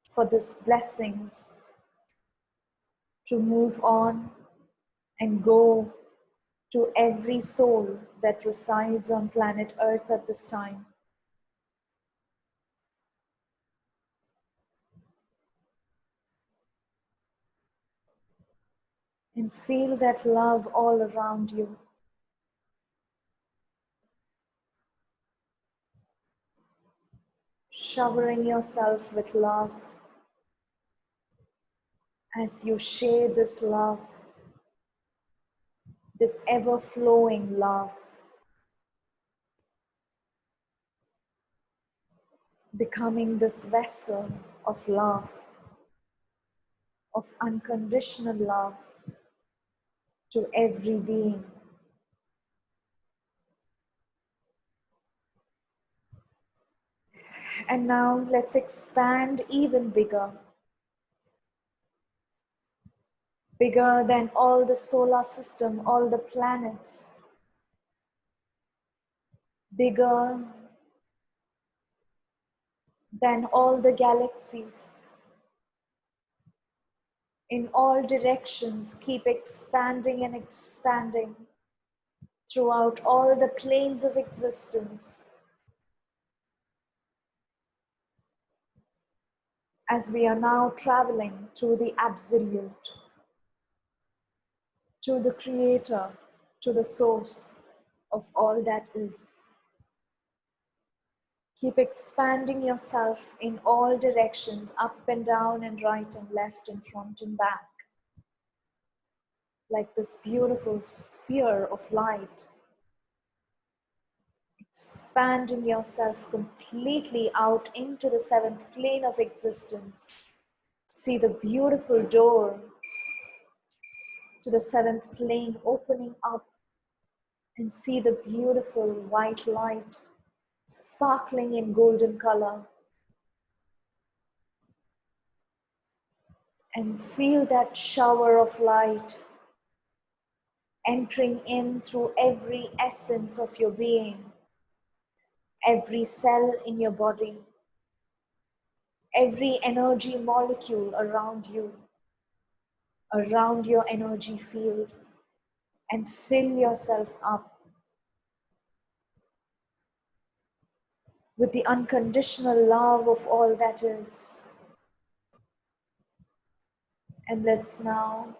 Speaker 1: for these blessings to move on and go to every soul that resides on planet Earth at this time. And feel that love all around you. Showering yourself with love as you share this love, this ever-flowing love, becoming this vessel of love, of unconditional love to every being. And now let's expand even bigger. Bigger than all the solar system, all the planets. Bigger than all the galaxies. In all directions, keep expanding and expanding throughout all the planes of existence. As we are now traveling to the Absolute, to the Creator, to the Source of all that is. Keep expanding yourself in all directions, up and down and right and left and front and back, like this beautiful sphere of light. Expanding yourself completely out into the seventh plane of existence. See the beautiful door to the seventh plane opening up, and see the beautiful white light sparkling in golden color. And feel that shower of light entering in through every essence of your being, every cell in your body, every energy molecule around you, around your energy field, and fill yourself up with the unconditional love of all that is. And let's now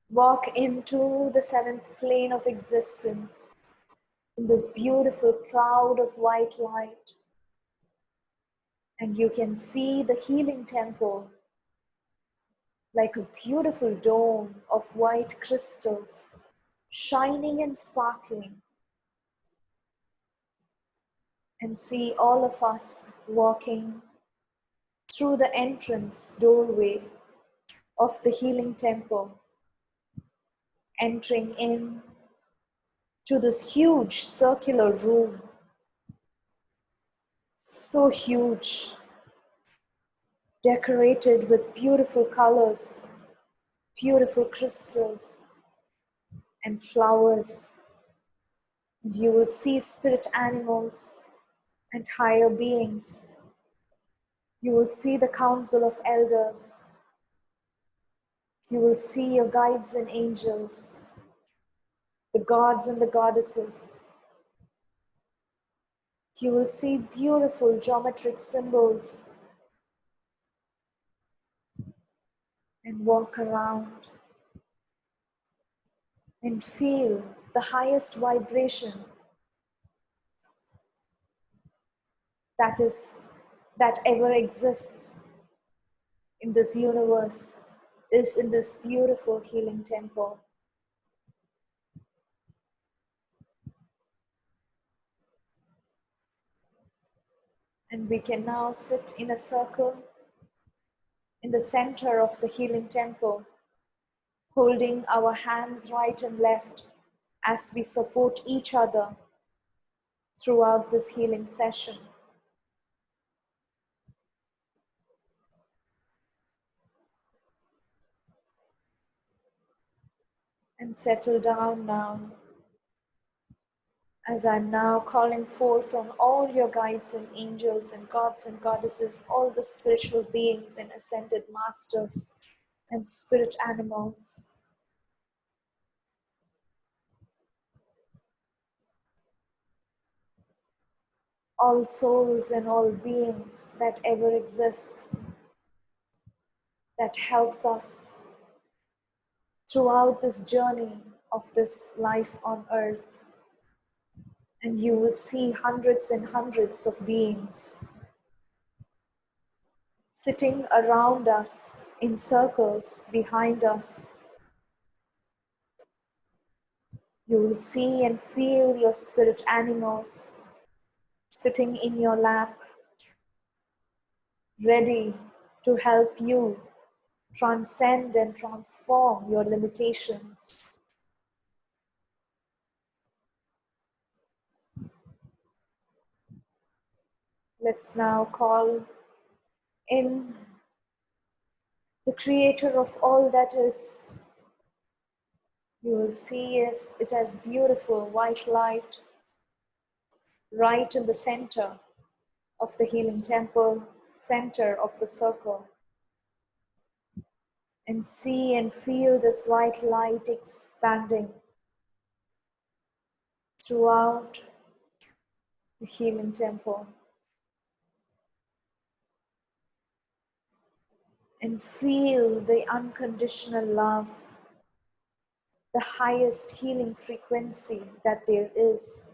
Speaker 1: walk into the seventh plane of existence in this beautiful cloud of white light. And you can see the healing temple like a beautiful dome of white crystals, shining and sparkling. And see all of us walking through the entrance doorway of the healing temple, entering in to this huge circular room, so huge, decorated with beautiful colors, beautiful crystals and flowers. And you will see spirit animals and higher beings You will see the council of elders. You will see your guides and angels, the gods and the goddesses. You will see beautiful geometric symbols and walk around and feel the highest vibration that ever exists in this universe is in this beautiful healing temple. And we can now sit in a circle in the center of the healing temple, holding our hands right and left as we support each other throughout this healing session. And settle down now, as I'm now calling forth on all your guides and angels and gods and goddesses, all the spiritual beings and ascended masters and spirit animals. All souls and all beings that ever exists, that helps us throughout this journey of this life on earth. And you will see hundreds and hundreds of beings sitting around us in circles behind us. You will see and feel your spirit animals sitting in your lap, ready to help you transcend and transform your limitations. Let's now call in the creator of all that is. You will see it as beautiful white light right in the center of the healing temple, center of the circle. And see and feel this white light expanding throughout the healing temple. And feel the unconditional love, the highest healing frequency that there is.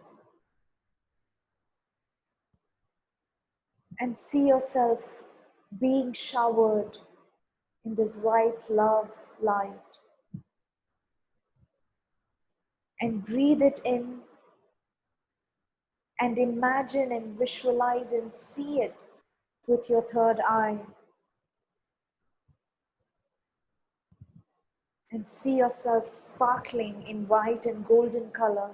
Speaker 1: And see yourself being showered in this white love light. And breathe it in and imagine and visualize and see it with your third eye. And see yourself sparkling in white and golden color.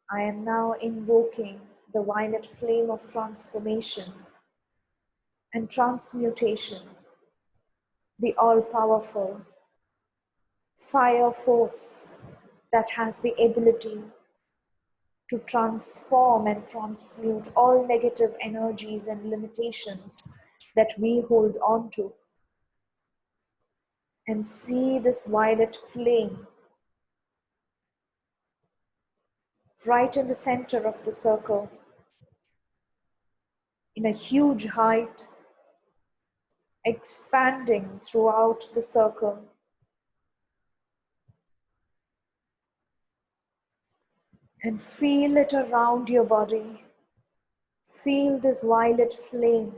Speaker 1: I am now invoking the violet flame of transformation and transmutation, the all-powerful fire force that has the ability to transform and transmute all negative energies and limitations that we hold on to. And see this violet flame right in the center of the circle, in a huge height, expanding throughout the circle. And feel it around your body. Feel this violet flame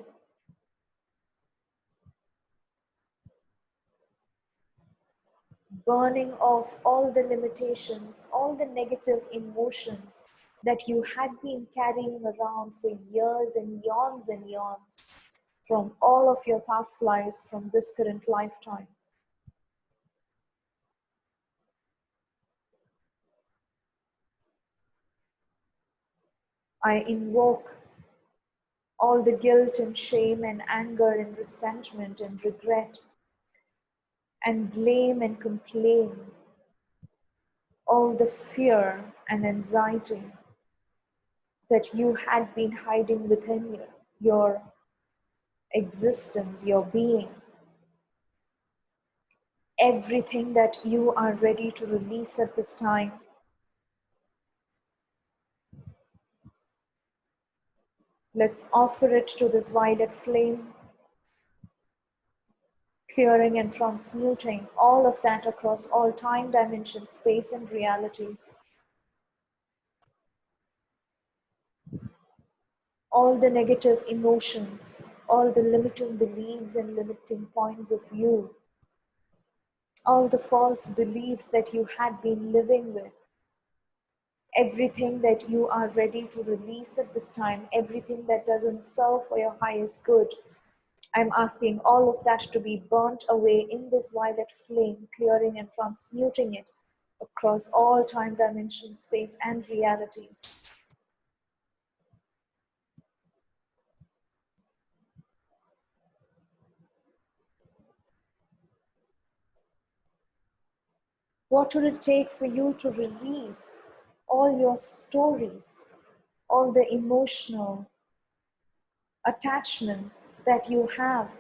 Speaker 1: burning off all the limitations, all the negative emotions that you had been carrying around for years and eons from all of your past lives, from this current lifetime. I invoke all the guilt and shame and anger and resentment and regret and blame and complain all the fear and anxiety that you had been hiding within you, your existence, your being, everything that you are ready to release at this time. Let's offer it to this violet flame, clearing and transmuting all of that across all time, dimension, space, and realities. All the negative emotions, all the limiting beliefs and limiting points of view, all the false beliefs that you had been living with, everything that you are ready to release at this time, everything that doesn't serve for your highest good. I'm asking all of that to be burnt away in this violet flame, clearing and transmuting it across all time, dimension, space, and realities. What would it take for you to release all your stories, all the emotional attachments that you have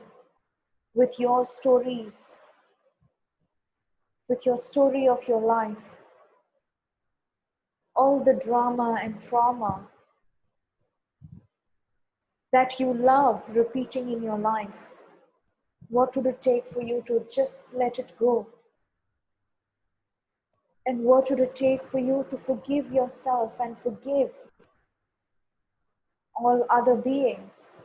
Speaker 1: with your stories, with your story of your life, all the drama and trauma that you love repeating in your life? What would it take for you to just let it go? And what would it take for you to forgive yourself and forgive all other beings?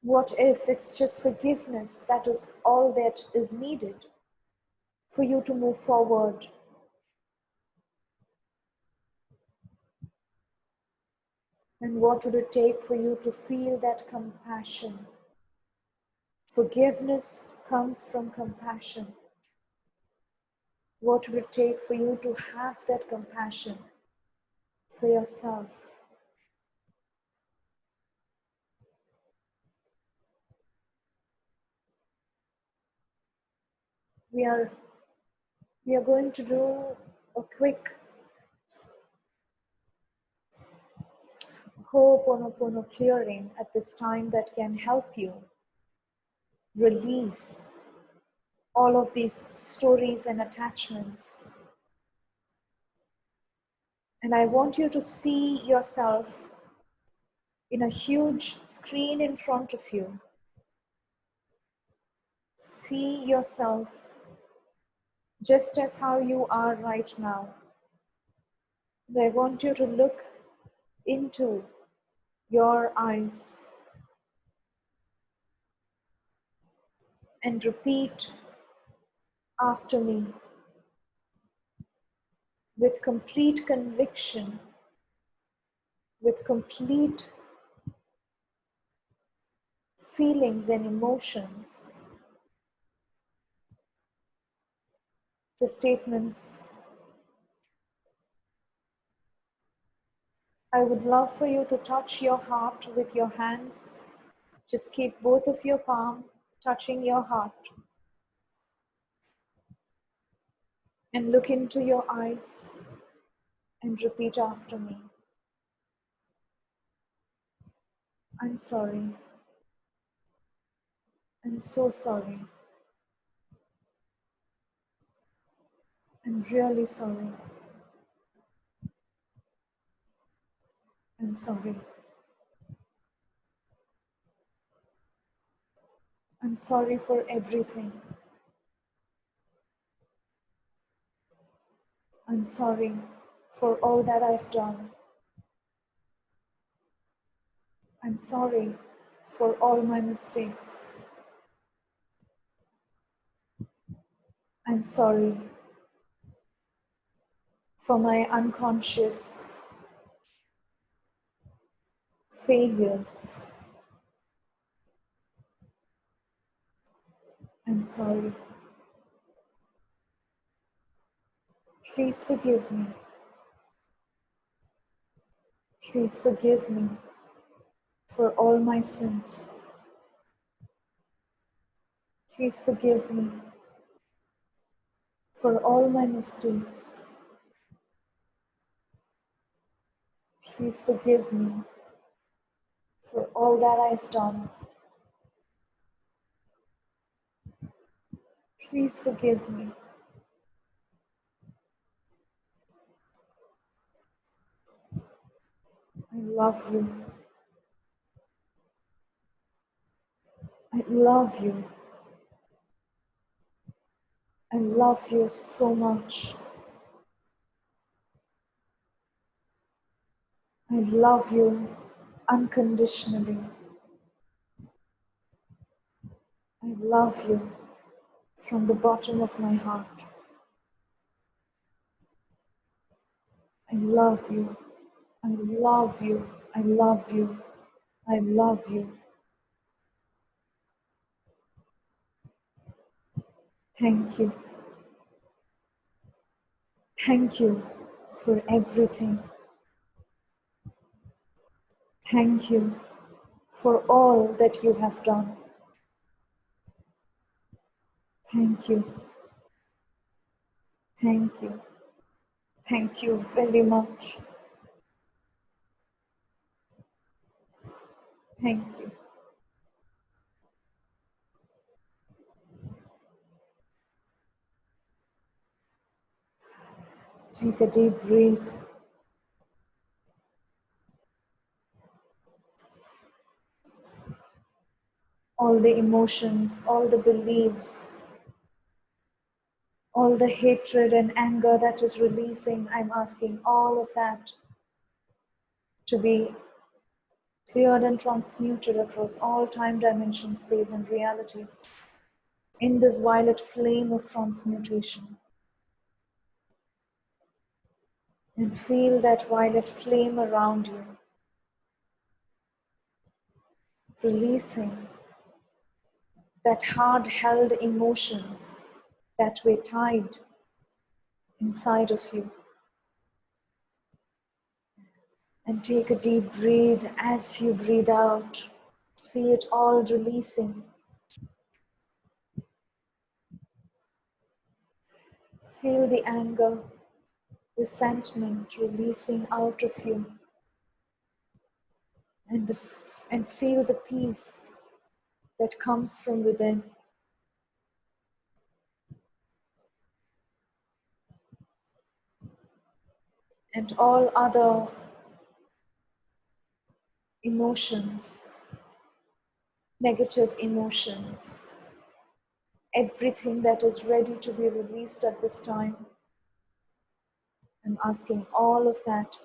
Speaker 1: What if it's just forgiveness that is all that is needed for you to move forward? And what would it take for you to feel that compassion? Forgiveness comes from compassion. What would it take for you to have that compassion for yourself? We are going to do a quick Ho'oponopono clearing at this time that can help you release all of these stories and attachments. And I want you to see yourself in a huge screen in front of you. See yourself just as how you are right now. And I want you to look into your eyes and repeat after me with complete conviction, with complete feelings and emotions, the statements. I would love for you to touch your heart with your hands. Just keep both of your palms touching your heart. And look into your eyes and repeat after me. I'm sorry. I'm so sorry. I'm really sorry. I'm sorry. I'm sorry for everything. I'm sorry for all that I've done. I'm sorry for all my mistakes. I'm sorry for my unconscious failures. I'm sorry. Please forgive me. Please forgive me for all my sins. Please forgive me for all my mistakes. Please forgive me for all that I've done. Please forgive me. I love you. I love you. I love you so much. I love you unconditionally. I love you from the bottom of my heart. I love you. I love you. I love you. I love you. Thank you. Thank you for everything. Thank you for all that you have done. Thank you. Thank you. Thank you very much. Thank you. Take a deep breath. All the emotions, all the beliefs, all the hatred and anger that is releasing, I'm asking all of that to be cleared and transmuted across all time, dimension, space, and realities in this violet flame of transmutation. And feel that violet flame around you, releasing that hard-held emotions that were tied inside of you. And take a deep breath as you breathe out. See it all releasing. Feel the anger, resentment releasing out of you. And feel the peace that comes from within. And all other emotions, negative emotions, everything that is ready to be released at this time, I'm asking all of that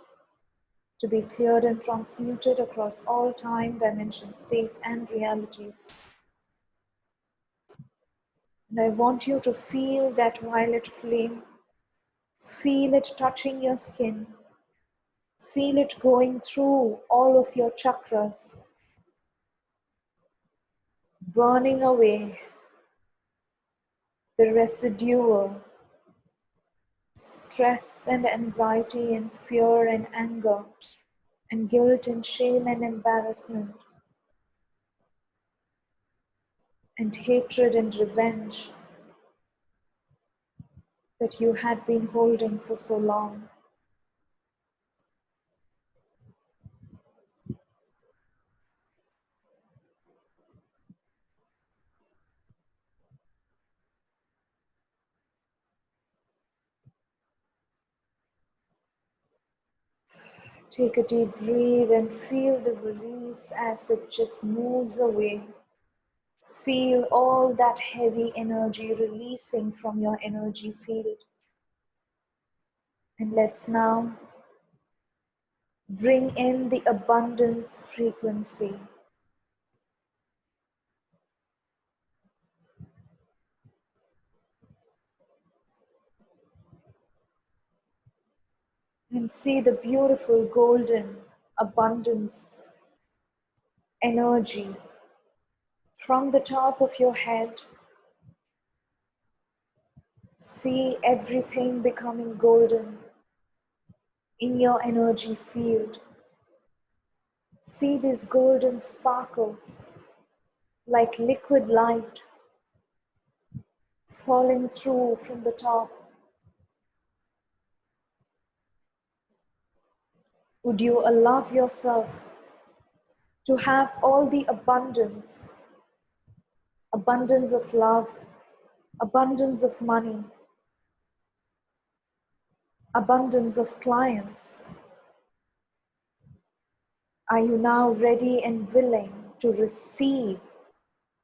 Speaker 1: to be cleared and transmuted across all time, dimension, space, and realities. And I want you to feel that violet flame. Feel it touching your skin. Feel it going through all of your chakras, burning away the residual stress and anxiety and fear and anger and guilt and shame and embarrassment and hatred and revenge that you had been holding for so long. Take a deep breath and feel the release as it just moves away. Feel all that heavy energy releasing from your energy field. And let's now bring in the abundance frequency. And see the beautiful golden abundance energy from the top of your head. See everything becoming golden in your energy field. See these golden sparkles like liquid light falling through from the top Would you allow yourself to have all the abundance, abundance of love, abundance of money, abundance of clients? Are you now ready and willing to receive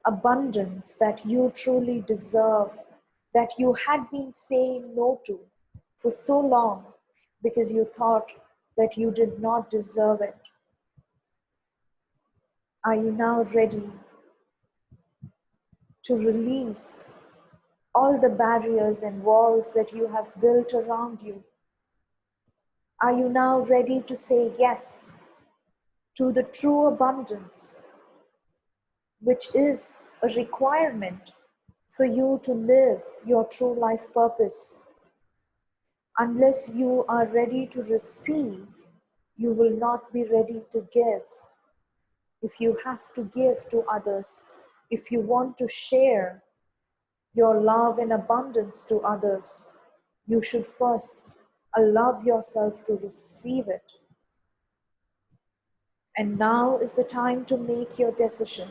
Speaker 1: abundance that you truly deserve, that you had been saying no to for so long because you thought that you did not deserve it? Are you now ready to release all the barriers and walls that you have built around you? Are you now ready to say yes to the true abundance, which is a requirement for you to live your true life purpose? Unless you are ready to receive, you will not be ready to give. If you have to give to others, if you want to share your love in abundance to others, you should first allow yourself to receive it. And now is the time to make your decision.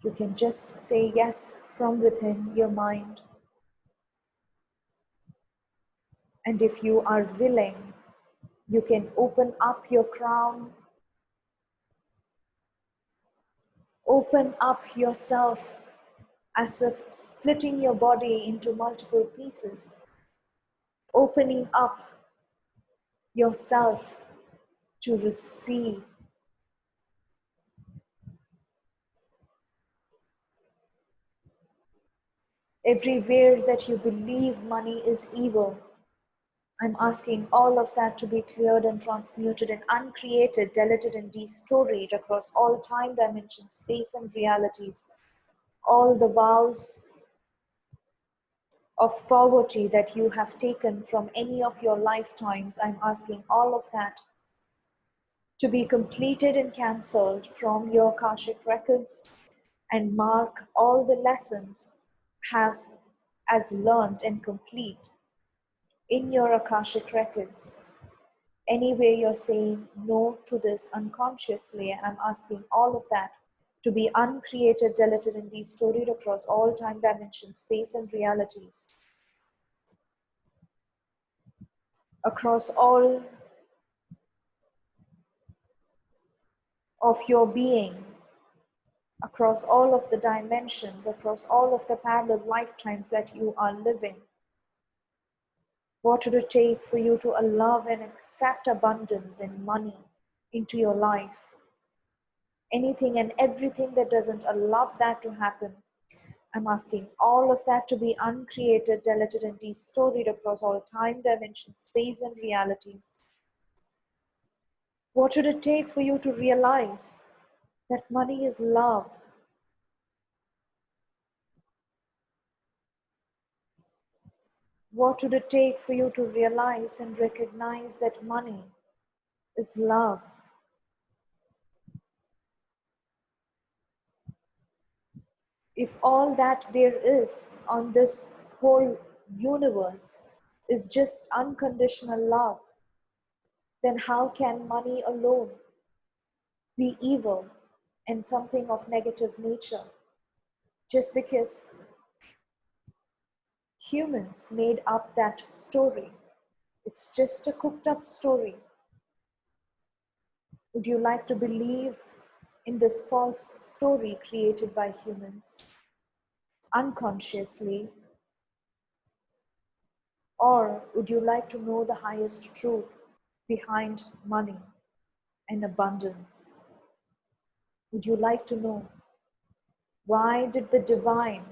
Speaker 1: You can just say yes from within your mind. And if you are willing, you can open up your crown, open up yourself as if splitting your body into multiple pieces, opening up yourself to receive. Everywhere that you believe money is evil, I'm asking all of that to be cleared and transmuted and uncreated, deleted and destoried across all time, dimensions, space and realities. All the vows of poverty that you have taken from any of your lifetimes, I'm asking all of that to be completed and cancelled from your Akashic records, and mark all the lessons have as learned and complete in your Akashic records. Anyway, you're saying no to this unconsciously, I'm asking all of that to be uncreated, deleted, and destoried across all time, dimensions, space, and realities. Across all of your being, across all of the dimensions, across all of the parallel lifetimes that you are living. What would it take for you to allow and accept abundance and money into your life? Anything and everything that doesn't allow that to happen, I'm asking all of that to be uncreated, deleted, and destoried across all time, dimensions, space, and realities. What would it take for you to realize that money is love? What would it take for you to realize and recognize that money is love? If all that there is on this whole universe is just unconditional love, then how can money alone be evil and something of negative nature? Just because humans made up that story. It's just a cooked up story. Would you like to believe in this false story created by humans unconsciously? Or would you like to know the highest truth behind money and abundance? Would you like to know why did the divine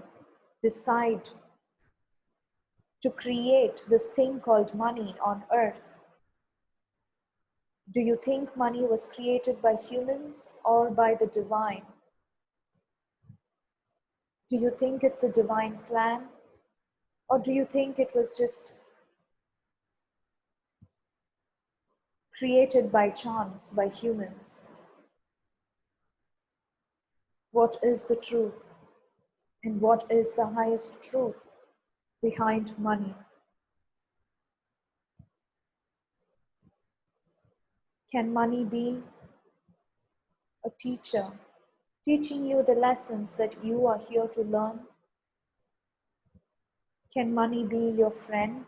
Speaker 1: decide to create this thing called money on earth? Do you think money was created by humans or by the divine? Do you think it's a divine plan? Or do you think it was just created by chance by humans? What is the truth? And what is the highest truth behind money? Can money be a teacher, teaching you the lessons that you are here to learn? Can money be your friend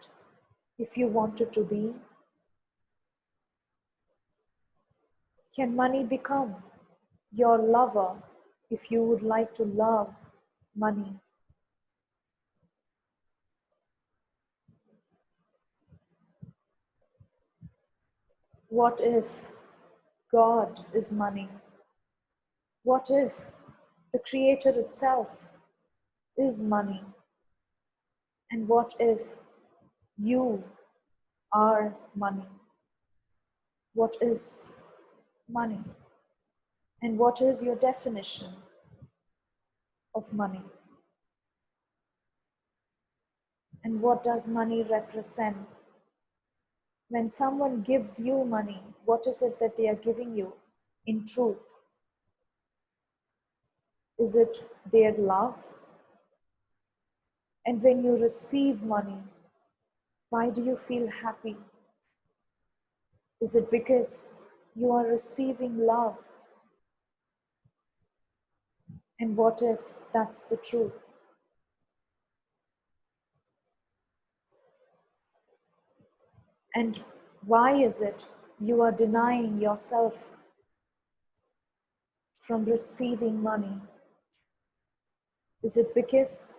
Speaker 1: if you want it to be? Can money become your lover if you would like to love money? What if God is money? What if the Creator itself is money? And what if you are money? What is money? And what is your definition of money? And what does money represent? When someone gives you money, what is it that they are giving you in truth? Is it their love? And when you receive money, why do you feel happy? Is it because you are receiving love? And what if that's the truth? And why is it you are denying yourself from receiving money? Is it because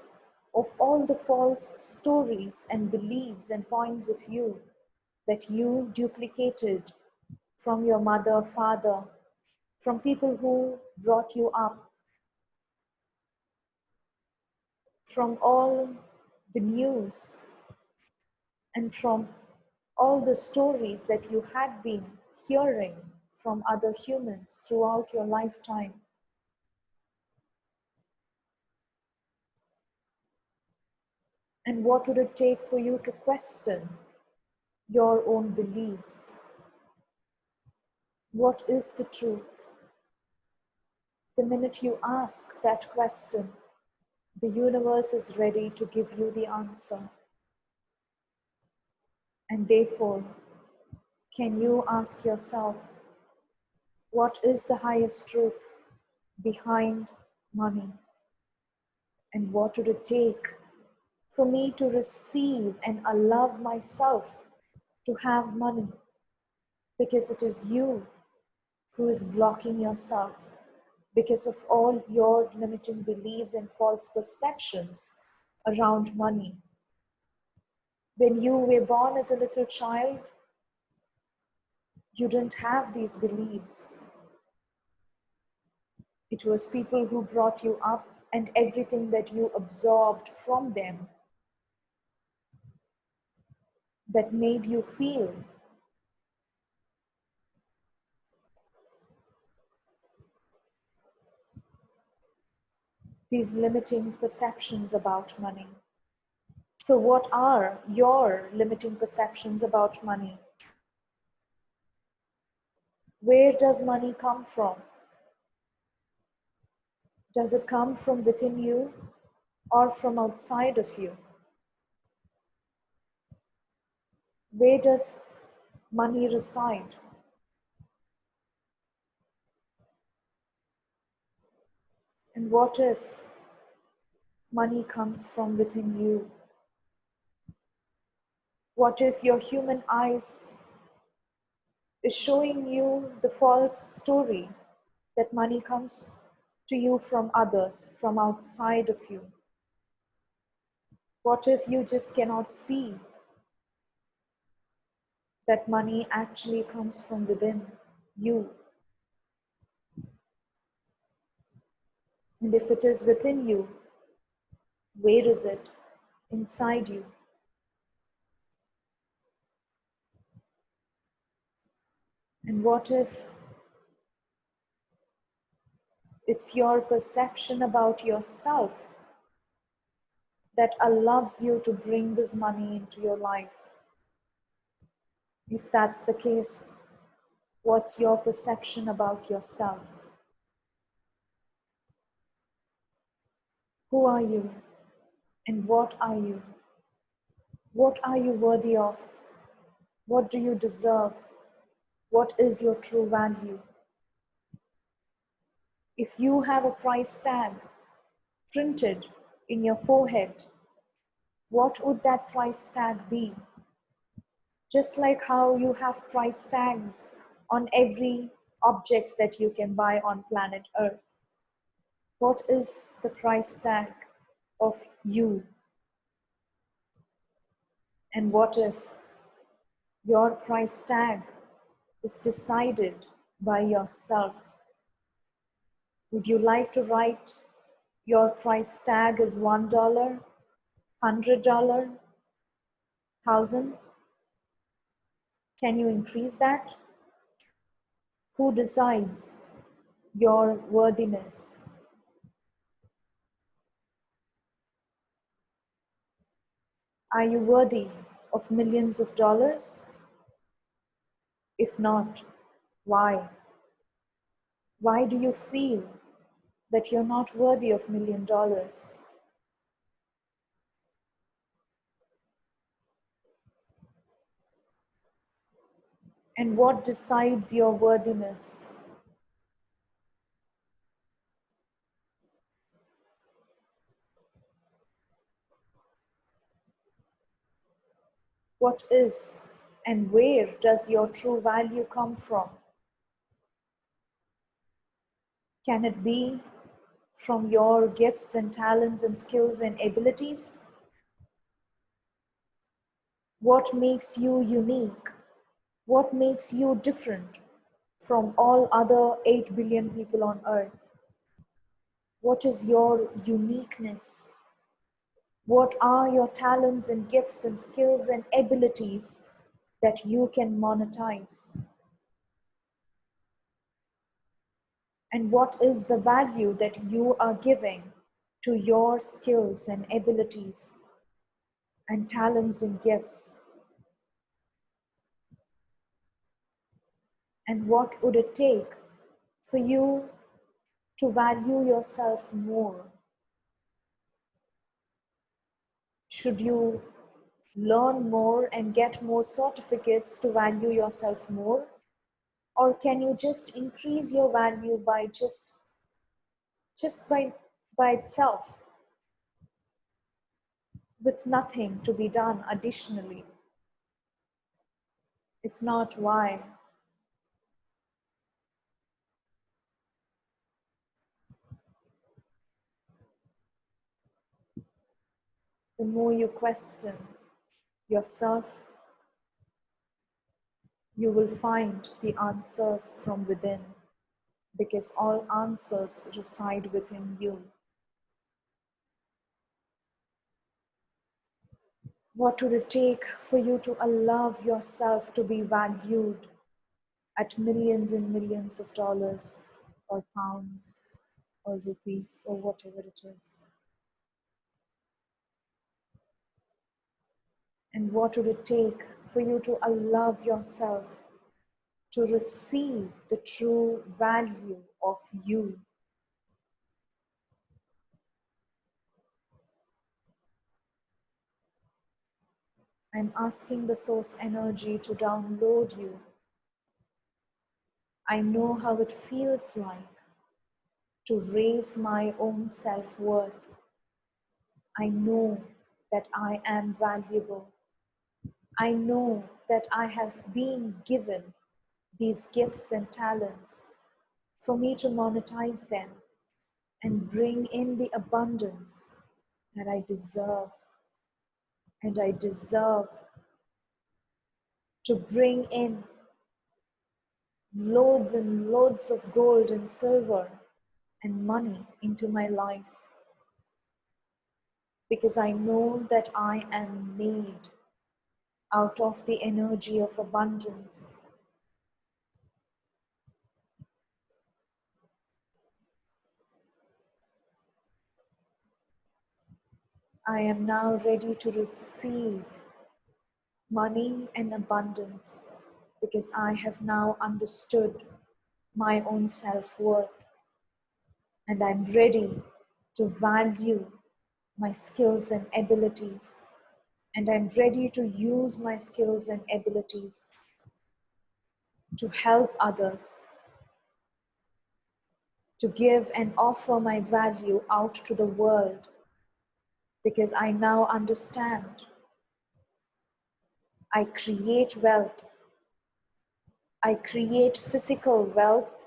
Speaker 1: of all the false stories and beliefs and points of view that you duplicated from your mother, father, from people who brought you up, from all the news and from all the stories that you had been hearing from other humans throughout your lifetime? And what would it take for you to question your own beliefs? What is the truth? The minute you ask that question, the universe is ready to give you the answer. And therefore, can you ask yourself, what is the highest truth behind money? And what would it take for me to receive and allow myself to have money? Because it is you who is blocking yourself because of all your limiting beliefs and false perceptions around money. When you were born as a little child, you didn't have these beliefs. It was people who brought you up and everything that you absorbed from them that made you feel these limiting perceptions about money. So what are your limiting perceptions about money? Where does money come from? Does it come from within you or from outside of you? Where does money reside? And what if money comes from within you? What if your human eyes is showing you the false story that money comes to you from others, from outside of you? What if you just cannot see that money actually comes from within you? And if it is within you, where is it? Inside you. And what if it's your perception about yourself that allows you to bring this money into your life? If that's the case, what's your perception about yourself? Who are you? And what are you? What are you worthy of? What do you deserve? What is your true value? If you have a price tag printed in your forehead, what would that price tag be? Just like how you have price tags on every object that you can buy on planet Earth. What is the price tag of you? And what if your price tag is decided by yourself? Would you like to write your price tag as $1, $100, 1,000? Can you increase that? Who decides your worthiness? Are you worthy of millions of dollars? If not, why? Why do you feel that you're not worthy of $1,000,000? And what decides your worthiness? What is and where does your true value come from? Can it be from your gifts and talents and skills and abilities? What makes you unique? What makes you different from all other 8 billion people on earth? What is your uniqueness? What are your talents and gifts and skills and abilities that you can monetize? And what is the value that you are giving to your skills and abilities and talents and gifts? And what would it take for you to value yourself more? Should you learn more and get more certificates to value yourself more? Or can you just increase your value by just by itself, with nothing to be done additionally? If not, why? The more you question yourself, you will find the answers from within, because all answers reside within you. What would it take for you to allow yourself to be valued at millions and millions of dollars or pounds or rupees or whatever it is? And what would it take for you to allow yourself to receive the true value of you? I'm asking the source energy to download you. I know how it feels like to raise my own self-worth. I know that I am valuable. I know that I have been given these gifts and talents for me to monetize them and bring in the abundance that I deserve. And I deserve to bring in loads and loads of gold and silver and money into my life, because I know that I am made out of the energy of abundance. I am now ready to receive money and abundance, because I have now understood my own self-worth, and I'm ready to value my skills and abilities, and I'm ready to use my skills and abilities to help others, to give and offer my value out to the world, because I now understand I create wealth. I create physical wealth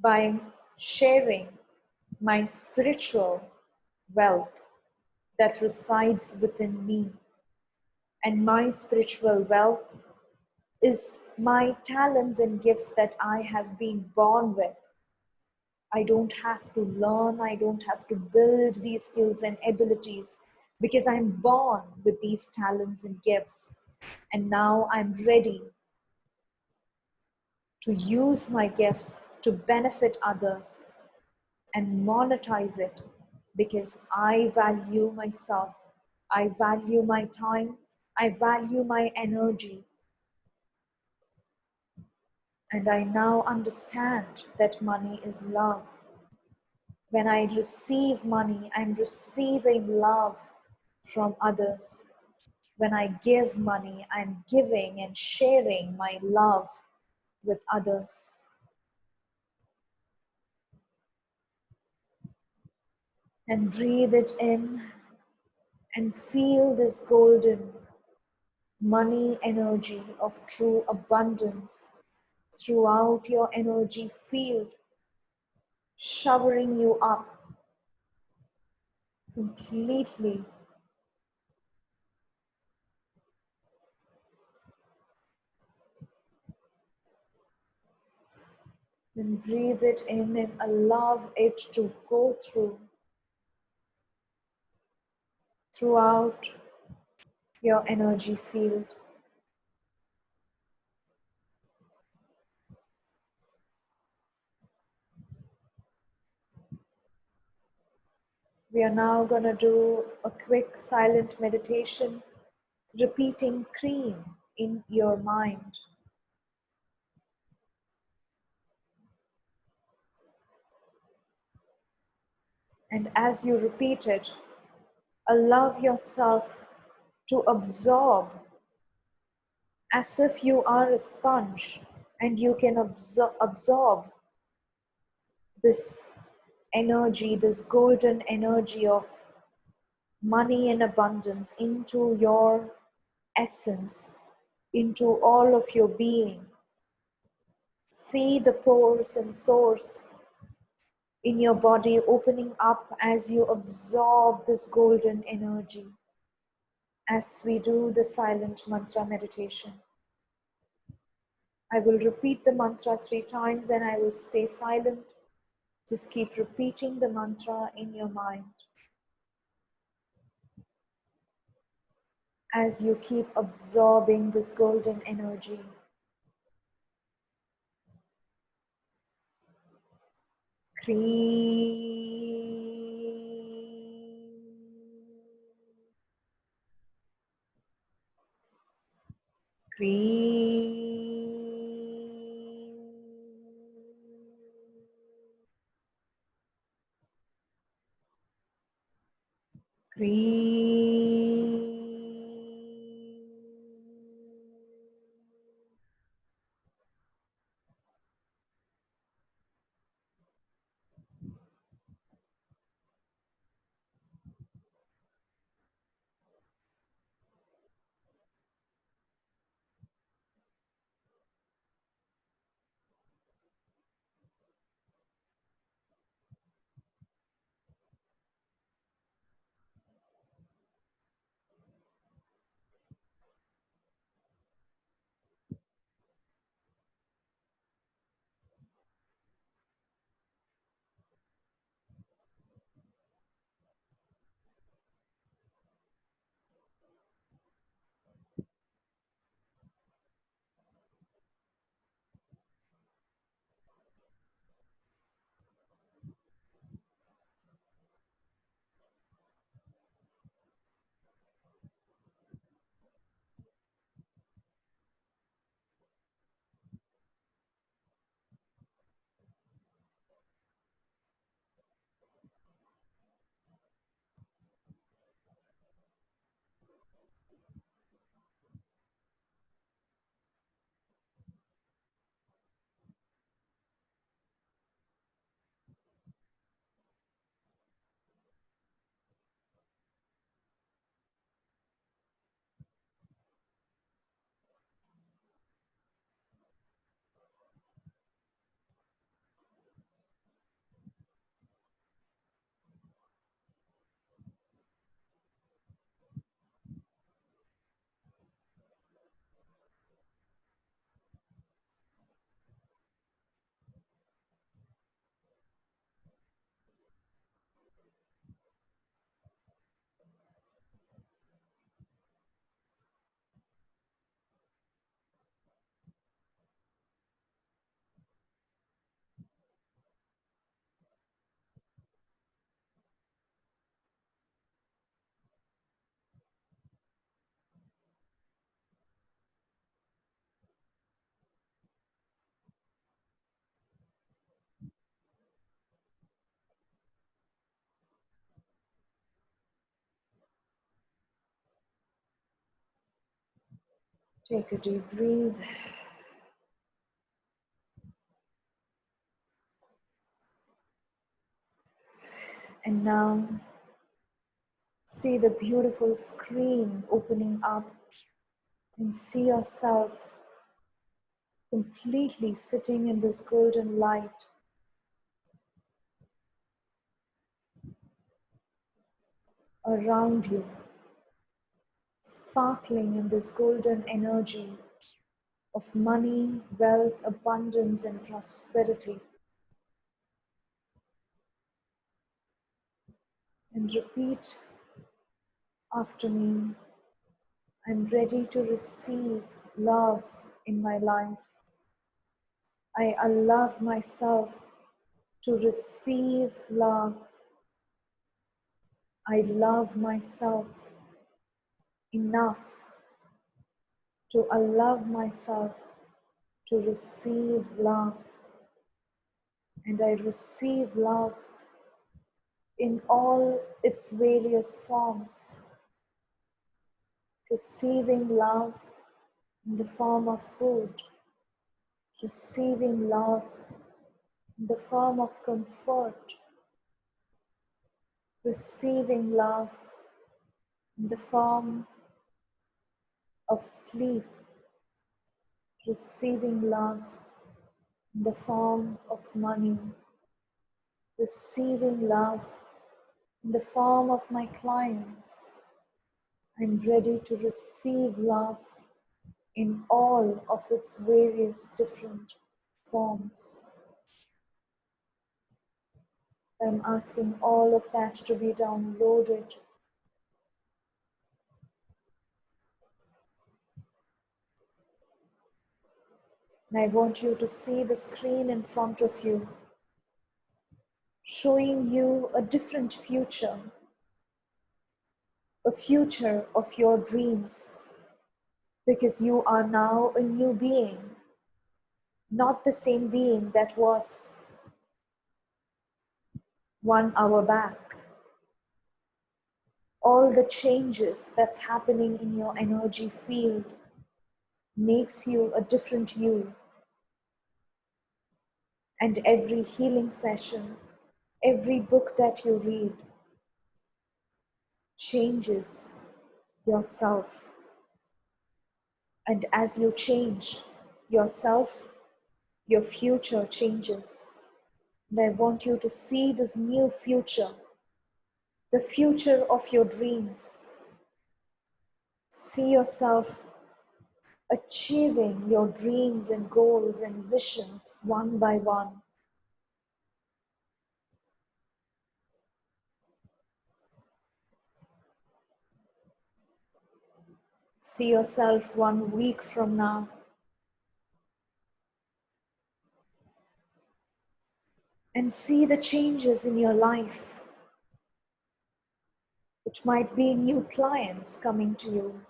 Speaker 1: by sharing my spiritual wealth that resides within me. And my spiritual wealth is my talents and gifts that I have been born with. I don't have to learn, I don't have to build these skills and abilities because I'm born with these talents and gifts. And now I'm ready to use my gifts to benefit others and monetize it because I value myself. I value my time. I value my energy. And I now understand that money is love. When I receive money, I'm receiving love from others. When I give money, I'm giving and sharing my love with others. And breathe it in and feel this golden money energy of true abundance throughout your energy field, showering you up completely. And breathe it in and allow it to go throughout your energy field. We are now going to do a quick silent meditation, repeating cream in your mind. And as you repeat it, allow yourself to absorb as if you are a sponge and you can absorb this energy, this golden energy of money and abundance into your essence, into all of your being. See the pores and source in your body opening up as you absorb this golden energy as we do the silent mantra meditation. I will repeat the mantra 3 times and I will stay silent. Just keep repeating the mantra in your mind as you keep absorbing this golden energy. Take a deep breath. And now see the beautiful screen opening up and see yourself completely sitting in this golden light. Around you, sparkling in this golden energy of money, wealth, abundance, and prosperity. And repeat after me, I'm ready to receive love in my life. I allow myself to receive love. I love myself enough to allow myself to receive love. And I receive love in all its various forms. Receiving love in the form of food, receiving love in the form of comfort, receiving love in the form of sleep, receiving love in the form of money, receiving love in the form of my clients. I'm ready to receive love in all of its various different forms. I'm asking all of that to be downloaded. And I want you to see the screen in front of you, showing you a different future, a future of your dreams, because you are now a new being, not the same being that was 1 hour back. All the changes that's happening in your energy field makes you a different you. And every healing session, every book that you read changes yourself. And as you change yourself, your future changes. And I want you to see this new future, the future of your dreams. See yourself achieving your dreams and goals and visions one by one. See yourself 1 week from now. And see the changes in your life. It might be new clients coming to you.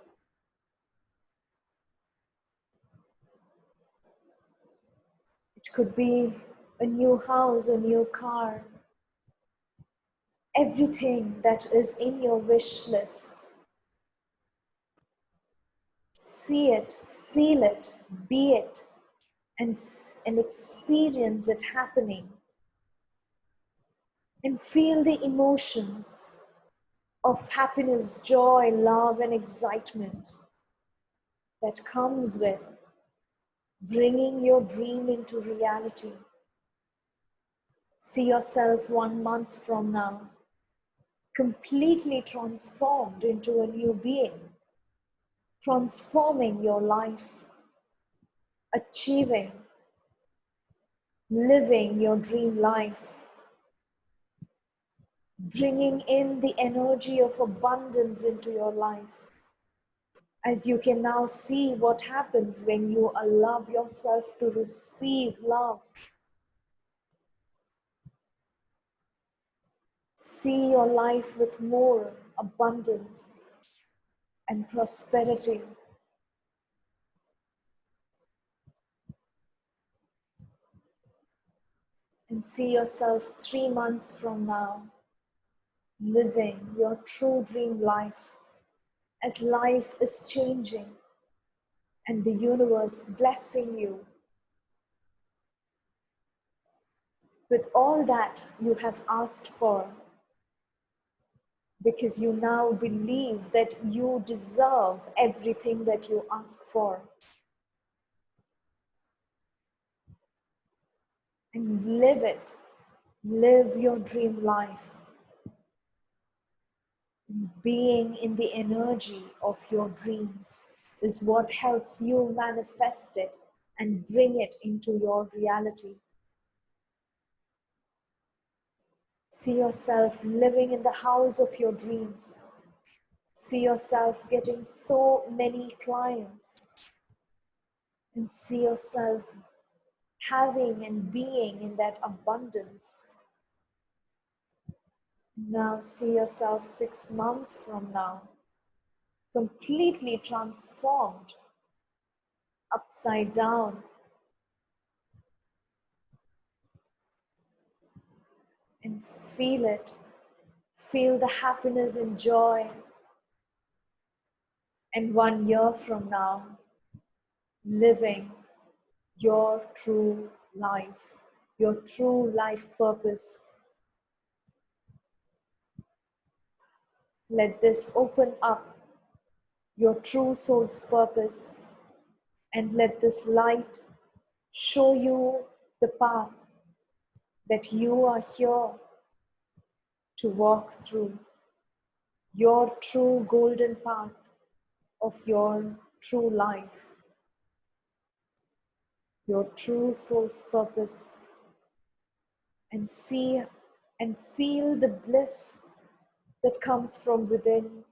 Speaker 1: It could be a new house, a new car. Everything that is in your wish list. See it, feel it, be it, and experience it happening. And feel the emotions of happiness, joy, love, and excitement that comes with bringing your dream into reality. See yourself 1 month from now, completely transformed into a new being, transforming your life, achieving, living your dream life, bringing in the energy of abundance into your life. As you can now see what happens when you allow yourself to receive love. See your life with more abundance and prosperity. And see yourself 3 months from now, living your true dream life as life is changing. and the universe blessing you with all that you have asked for, because you now believe that you deserve everything that you ask for. And live it. Live your dream life. Being in the energy of your dreams is what helps you manifest it and bring it into your reality. See yourself living in the house of your dreams. See yourself getting so many clients. And see yourself having and being in that abundance. Now see yourself 6 months from now, completely transformed, upside down. And feel it. Feel the happiness and joy. And 1 year from now, living your true life, your true life purpose. Let this open up your true soul's purpose, and let this light show you the path that you are here to walk through, your true golden path of your true life, your true soul's purpose, and see and feel the bliss that comes from within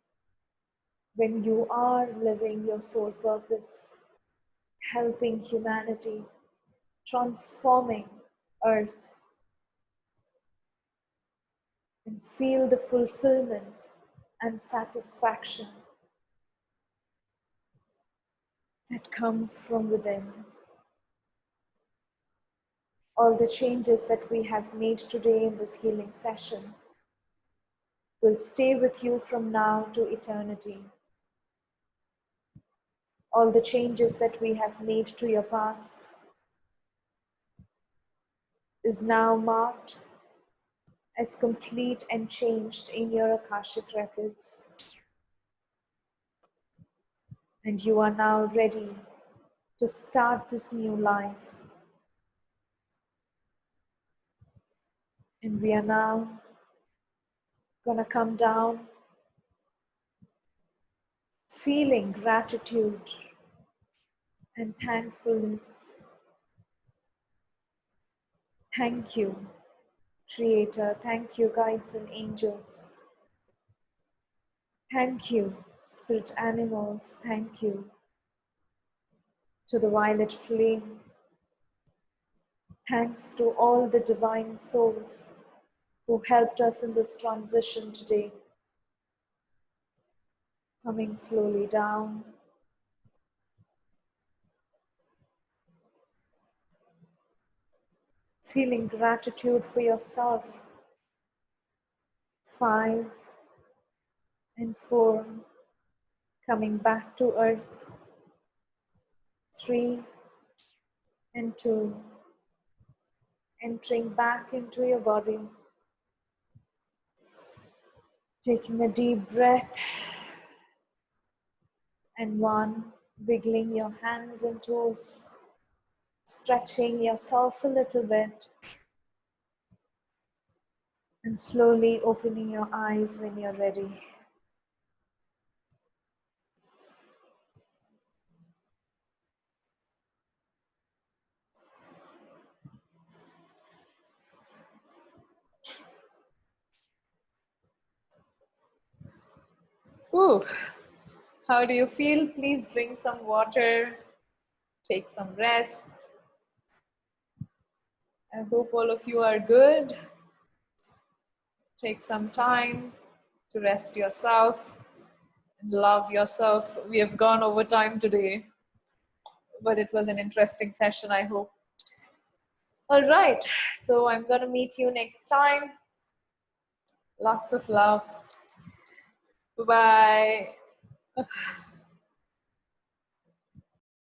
Speaker 1: when you are living your soul purpose, helping humanity, transforming earth, and feel the fulfillment and satisfaction that comes from within. All the changes that we have made today in this healing session will stay with you from now to eternity. All the changes that we have made to your past is now marked as complete and changed in your Akashic records. And you are now ready to start this new life. And we are now gonna come down, feeling gratitude and thankfulness. Thank you, Creator. Thank you, guides and angels. Thank you, spirit animals. Thank you to the violet flame. Thanks to all the divine souls who helped us in this transition today. Coming slowly down. Feeling gratitude for yourself. 5 and 4. Coming back to earth. 3 and 2. Entering back into your body. Taking a deep breath. And 1. Wiggling your hands and toes. Stretching yourself a little bit. And slowly opening your eyes when you're ready. Ooh, how do you feel? Please drink some water, take some rest. I hope all of you are good. Take some time to rest yourself and love yourself. We have gone over time today, but it was an interesting session, I hope. All right, so I'm gonna meet you next time. Lots of love. Bye-bye.